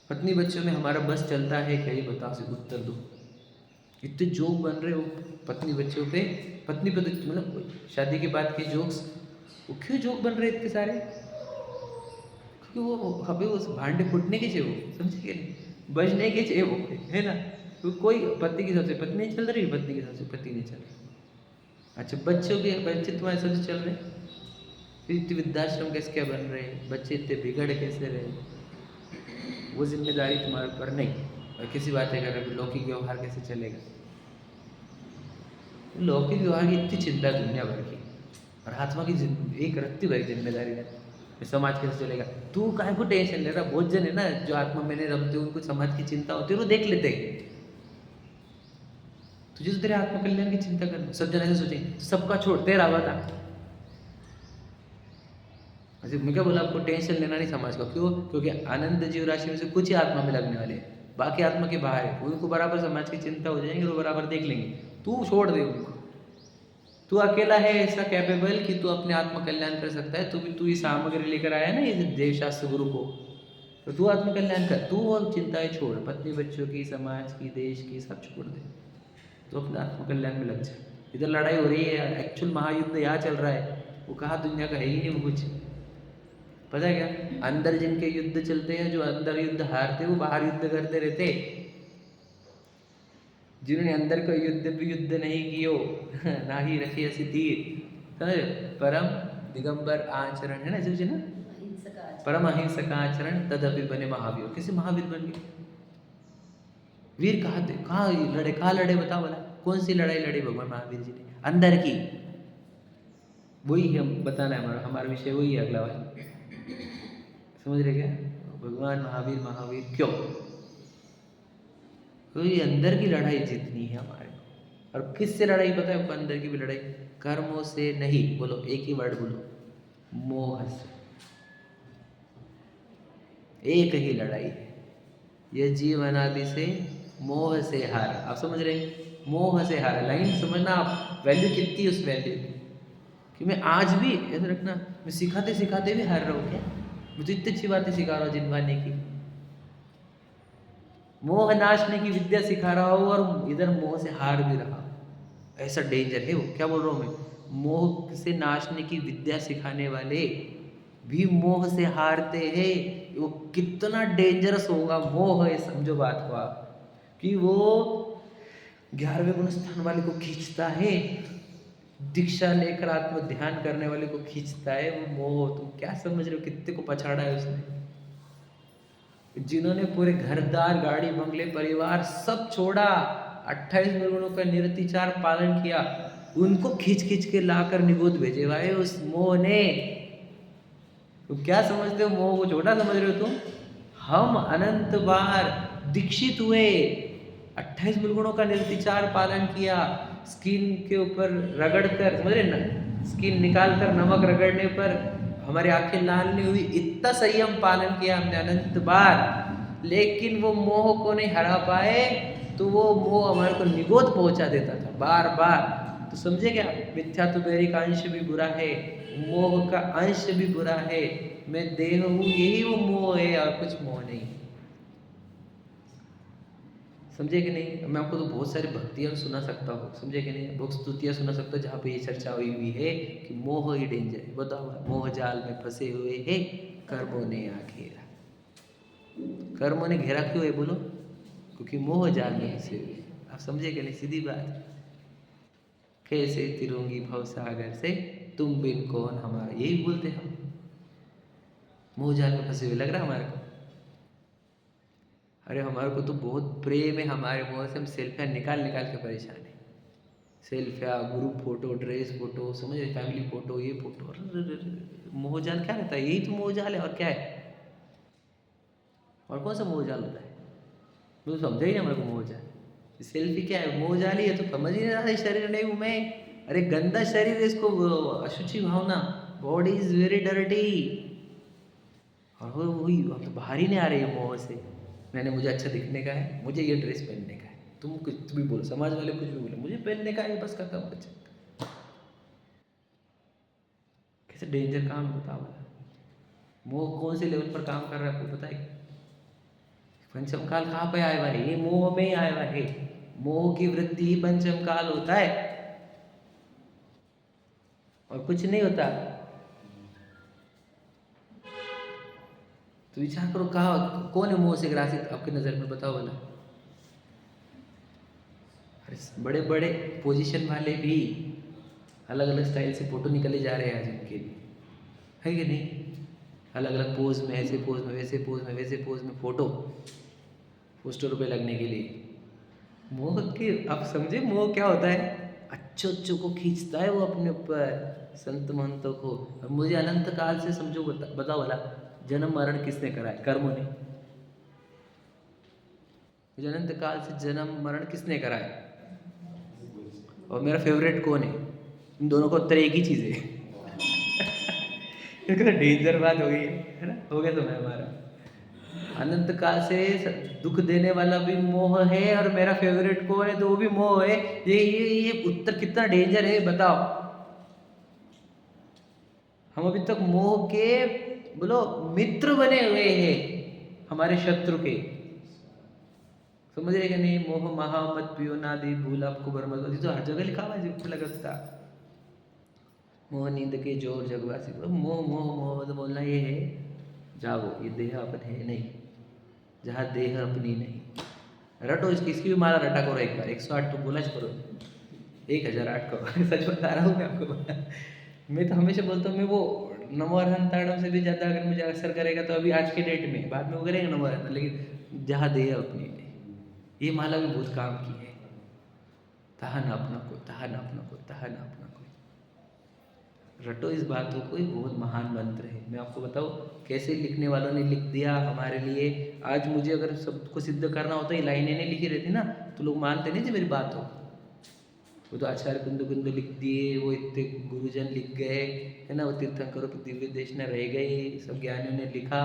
पत्नी बच्चों में हमारा बस चलता है क्या, ये बताओ, से उत्तर दो। इतने जोक बन रहे हो पत्नी बच्चों पे, पत्नी पे मतलब शादी के बाद के जोक्स, वो क्यों जोक बन रहे इतने सारे? क्योंकि वो हमें उस भांडे फूटने के चाहिए, वो समझे कि नहीं, बजने के चाहिए वो, है ना। तो कोई पति की सबसे पत्नी नहीं चल रही, पत्नी की सबसे पति नहीं चल रही। अच्छा, बच्चों के बच्चे तुम्हारे सबसे चल रहे, फिर इतने वृद्धाश्रम कैसे क्या बन रहे हैं, बच्चे इतने बिगड़ कैसे रहे, वो जिम्मेदारी तुम्हारे ऊपर नहीं। और किसी बात है अगर लौकिक व्यवहार कैसे चलेगा, लौकिक व्यवहार की इतनी चिंता दुनिया भर की, और आत्मा की एक रत्ती भरी जिम्मेदारी है। समाज कैसे चलेगा, तू काहे को टेंशन ले रहा? बहुत जन है ना जो आत्मा में नहीं रमते, उनको समाज की चिंता होती है, वो देख लेते हैं। तुझे तो तेरे आत्म कल्याण की चिंता करना। सब जन ऐसे सोचेंगे सबका छोड़, तेरा बता। अच्छा, मैं क्या बोला आपको, टेंशन लेना नहीं समाज का। क्यों? क्योंकि अनंत जीव राशि में से कुछ ही आत्मा में लगने वाले हैं, बाकी आत्मा के बाहर है। उनको बराबर समाज की चिंता हो जाएंगे, वो बराबर देख लेंगे। तू छोड़ दे उनको, तू अकेला है ऐसा कैपेबल कि तू अपने आत्म कल्याण कर सकता है। तू ये सामग्री लेकर आया ना, ये देवशास्त्र गुरु को, तो तू आत्म कल्याण कर। तू और चिंताएं छोड़, पत्नी बच्चों की, समाज की, देश की, सब छोड़ दे, तो अपने आत्म कल्याण में लग जा। इधर लड़ाई हो रही है, एक्चुअल महायुद्ध यहाँ चल रहा है, वो कहा दुनिया का है ही नहीं वो कुछ। पता है क्या, अंदर जिनके युद्ध चलते हैं, जो अंदर युद्ध हारते, वो बाहर युद्ध करते रहते। जिन्होंने अंदर का युद्ध भी युद्ध नहीं कियो ना ही रखी ऐसी तीर, समझ, परम दिगंबर आचरण है ना, समझे ना, परम अहिंसक आचरण तदपि बने महावीर। कैसे महावीर बन गए? वीर कहाँ थे, कहाँ लड़े, कहाँ लड़े बताओ भला, कौन सी लड़ाई लड़ी भगवान महावीर जी ने? अंदर की। वही हम बताना है, हमारा हमारा विषय वही है अगला वाला, समझ रहे क्या? भगवान महावीर महावीर क्यों? तो ये अंदर की लड़ाई जीतनी है हमारे को। और किससे लड़ाई पता है आपको? अंदर की भी लड़ाई कर्मों से नहीं, बोलो एक ही वर्ड बोलो, मोह से। एक ही लड़ाई है ये, जीवन आदि से मोह से हार। आप समझ रहे हैं? मोह से हार, लाइन समझना आप, वैल्यू कितनी है उस वैल्यू कि मैं आज भी ऐसा रखना, मैं सिखाते सिखाते भी हार रहा हूँ क्या? मैं तो इतनी अच्छी बातें सिखा रहा हूँ जिनवाने की, मोह नाशने की विद्या सिखा रहा हूँ, और इधर मोह से हार भी रहा। ऐसा डेंजर है वो। क्या बोल रहा हूँ मैं? मोह से नाशने की विद्या सिखाने वाले भी मोह से हारते हैं। वो कितना डेंजरस होगा मोह है, समझो बात को आप, कि वो 11वें गुण स्थान वाले को खींचता है, दीक्षा लेकर आत्म ध्यान करने वाले को खींचता है वो मोह। तुम क्या समझ रहे हो कितने को पछाड़ा है उसने? जिन्होंने पूरे घरदार, गाड़ी, बंगले, परिवार सब छोड़ा, 28 गुणों का निर्तिचार पालन किया, उनको खींच खींच के लाकर निगोद भेजे भाई उस मोह ने। तुम क्या समझते हो? मोह को छोटा समझ रहे हो तुम? हम अनंत बार दीक्षित हुए, 28 गुणों का निर्तिचार पालन किया, स्किन के ऊपर रगड़ कर, समझ रहे ना, स्किन निकाल कर नमक रगड़ने पर हमारी आंखें लाल नहीं हुई, इतना संयम पालन किया हमने अनंत बार, लेकिन वो मोह को नहीं हरा पाए, तो वो मोह हमारे को निगोद पहुंचा देता था बार बार। तो समझे क्या? मिथ्या तो मेरी का अंश भी बुरा है, मोह का अंश भी बुरा है, मैं देह हूँ, यही वो मोह है और कुछ मोह नहीं। समझे कि नहीं? मैं आपको तो बहुत सारी भक्तियाँ सुना सकता हूँ, समझे कि नहीं, बहुत स्तुतियाँ सुना सकता हूँ जहाँ पे ये चर्चा हुई हुई है कि मोह ही डेंजर है। बताओ, मोह जाल में फंसे हुए हैं, कर्मों ने आ घेरा। कर्मों ने घेरा क्यों है बोलो? क्योंकि मोह जाल में फंसे हुए। आप समझे कि नहीं? सीधी बात। कैसे तिरूंगी भव सागर से, तुम बिन कौन हमारा, यही बोलते हम। मोह जाल में फंसे हुए लग रहा हमारे को। अरे हमारे को तो बहुत प्रेम है हमारे मोह से, हम सेल्फियाँ निकाल निकाल के परेशान है। सेल्फिया, ग्रुप फोटो, ड्रेस फोटो, समझ रहे, फैमिली फोटो, ये फोटो। मोह जाल क्या रहता है? यही तो मोह जाल है, और क्या है? और कौन सा मोह जाल होता है? तो समझा ही नहीं हमारे को मोह जाल। सेल्फी क्या है? मोह जाल ही है। तो समझ ही नहीं रहा, शरीर नहीं हूँ मैं। अरे गंदा शरीर है, इसको अशुचि भावना, बॉडी इज वेरी डर्टी। और वही अब तो बाहर ही नहीं आ रही है मोह से। मैंने, मुझे अच्छा दिखने का है, मुझे ये ड्रेस पहनने का है। तुम कुछ भी बोलो, समाज वाले कुछ भी बोलो, मुझे पहनने का है, बस खत्म। बच्चा कैसे डेंजर काम बताओ। मोह कौन से लेवल पर काम कर रहा है आपको पता है? पंचम काल कहाँ पे आए हुआ है? ये मोह में ही आया हुआ है। मोह की वृद्धि ही पंचम काल होता है, और कुछ नहीं होता। तो विचार करो, कहा कौन है मोह से ग्रासित आपकी नजर में? बताओ वाला। अरे बड़े बड़े पोजीशन वाले भी अलग अलग स्टाइल से फोटो निकले जा रहे हैं आज उनके लिए, है कि नहीं? अलग अलग पोज में, ऐसे पोज में, वैसे पोज में, वैसे पोज में फोटो, पोस्टर पे लगने के लिए। मोह के, आप समझे मोह क्या होता है? अच्छो अच्छो को खींचता है वो अपने ऊपर, संत महंतों को। अब मुझे अनंत काल से समझो, बताओ वाला, जन्म मरण किसने करा है? कर्मों ने। मुझे अनंत काल से जन्म मरण किसने करा है? और मेरा फेवरेट कौन है? इन दोनों को उत्तर एक ही चीज़ है। डेंजर बात हो गई है ना? हो गया समय हमारा। अनंत काल से दुख देने वाला भी मोह है, और मेरा फेवरेट कौन है? तो वो भी मोह है। ये उत्तर कितना डेंजर है बताओ। हम अभी तक मोह के, बोलो, मित्र बने हुए हैं हमारे शत्रु के। समझ रहे कि नहीं? मोह महा मत पियो नादी भूल आपको बर्मद, तो हर जगह लिखा हुआ है, जिसको लगता। मोह नींद के जोर जगवासी। मोह मोह मोह तो बोलना ये है, जागो, ये देह अपन है नहीं, जहाँ देह अपनी नहीं। रटो इसकी भी माला रटा करो एक बार, 108 तो बोला करो, 1008 करो। सच बता रहा हूँ मैं आपको। मैं तो हमेशा बोलता हूँ, मैं वो नमोरहन ताड़म से भी ज़्यादा अगर मुझे असर करेगा तो अभी आज के डेट में, बाद में वो करेंगे नमोरहन, लेकिन जहाँ देह अपनी नहीं, ये माला भी बहुत काम की है। तहा न अपना कोई, तहा न अपना कोई, तहा न अपना कोई। रटो इस बातों को, बहुत महान मंत्र है। मैं आपको बताऊँ कैसे लिखने वालों ने लिख दिया हमारे लिए। आज मुझे अगर सबको सिद्ध करना होता, ये लाइनें नहीं लिखी रहती ना, तो लोग मानते नहीं थे मेरी बात हो। वो तो आचार्य कुंद कुंद लिख दिए, वो इतने गुरुजन लिख गए, है ना, वो तीर्थंकरों की दिव्य देशना रह गई, सब ज्ञानियों ने लिखा,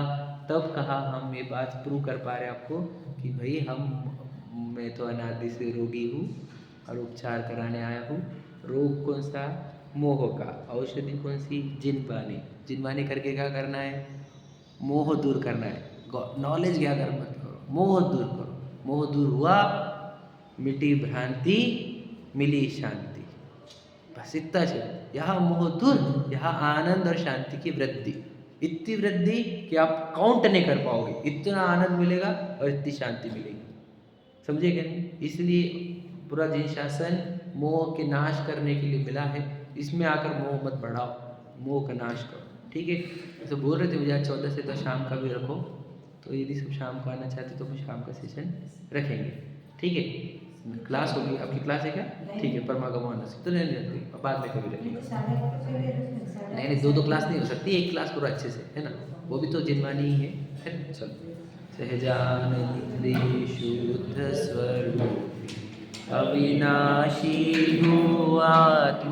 तब कहा हम ये बात प्रूव कर पा रहे आपको कि भाई मैं तो अनादि से रोगी हूँ और उपचार कराने आया हूँ। रोग कौन सा? मोह का। औषधि कौन सी? जिनवानी। जिनवानी करके क्या करना है? मोह दूर करना है। नॉलेज गैदर मत करो, मोह दूर करो। मोह दूर हुआ, मिटी भ्रांति, मिली शांति। बस इतना चाहिए। यहाँ मोह दूर, यहाँ आनंद और शांति की वृद्धि, इतनी वृद्धि कि आप काउंट नहीं कर पाओगे। इतना आनंद मिलेगा और इतनी शांति मिलेगी। समझे क्या नहीं? इसलिए पूरा जिन शासन मोह के नाश करने के लिए मिला है, इसमें आकर मोह मत बढ़ाओ, मोह का नाश करो। ठीक है? तो बोल रहे थे मुझे आज 14 से तो शाम का भी रखो, तो यदि सब शाम को आना चाहते तो फिर शाम का सेशन रखेंगे। ठीक है? क्लास होगी आपकी, क्लास है क्या? ठीक है, परमागमन तो नहीं रहती, बाद में कभी रखेंगे। नहीं नहीं, दो क्लास नहीं हो सकती, एक क्लास पूरा अच्छे से, है ना? वो भी तो जिनवानी ही है ना? चलो। सहजानंदे शुद्ध स्वरूप अविनाशी हो आत्म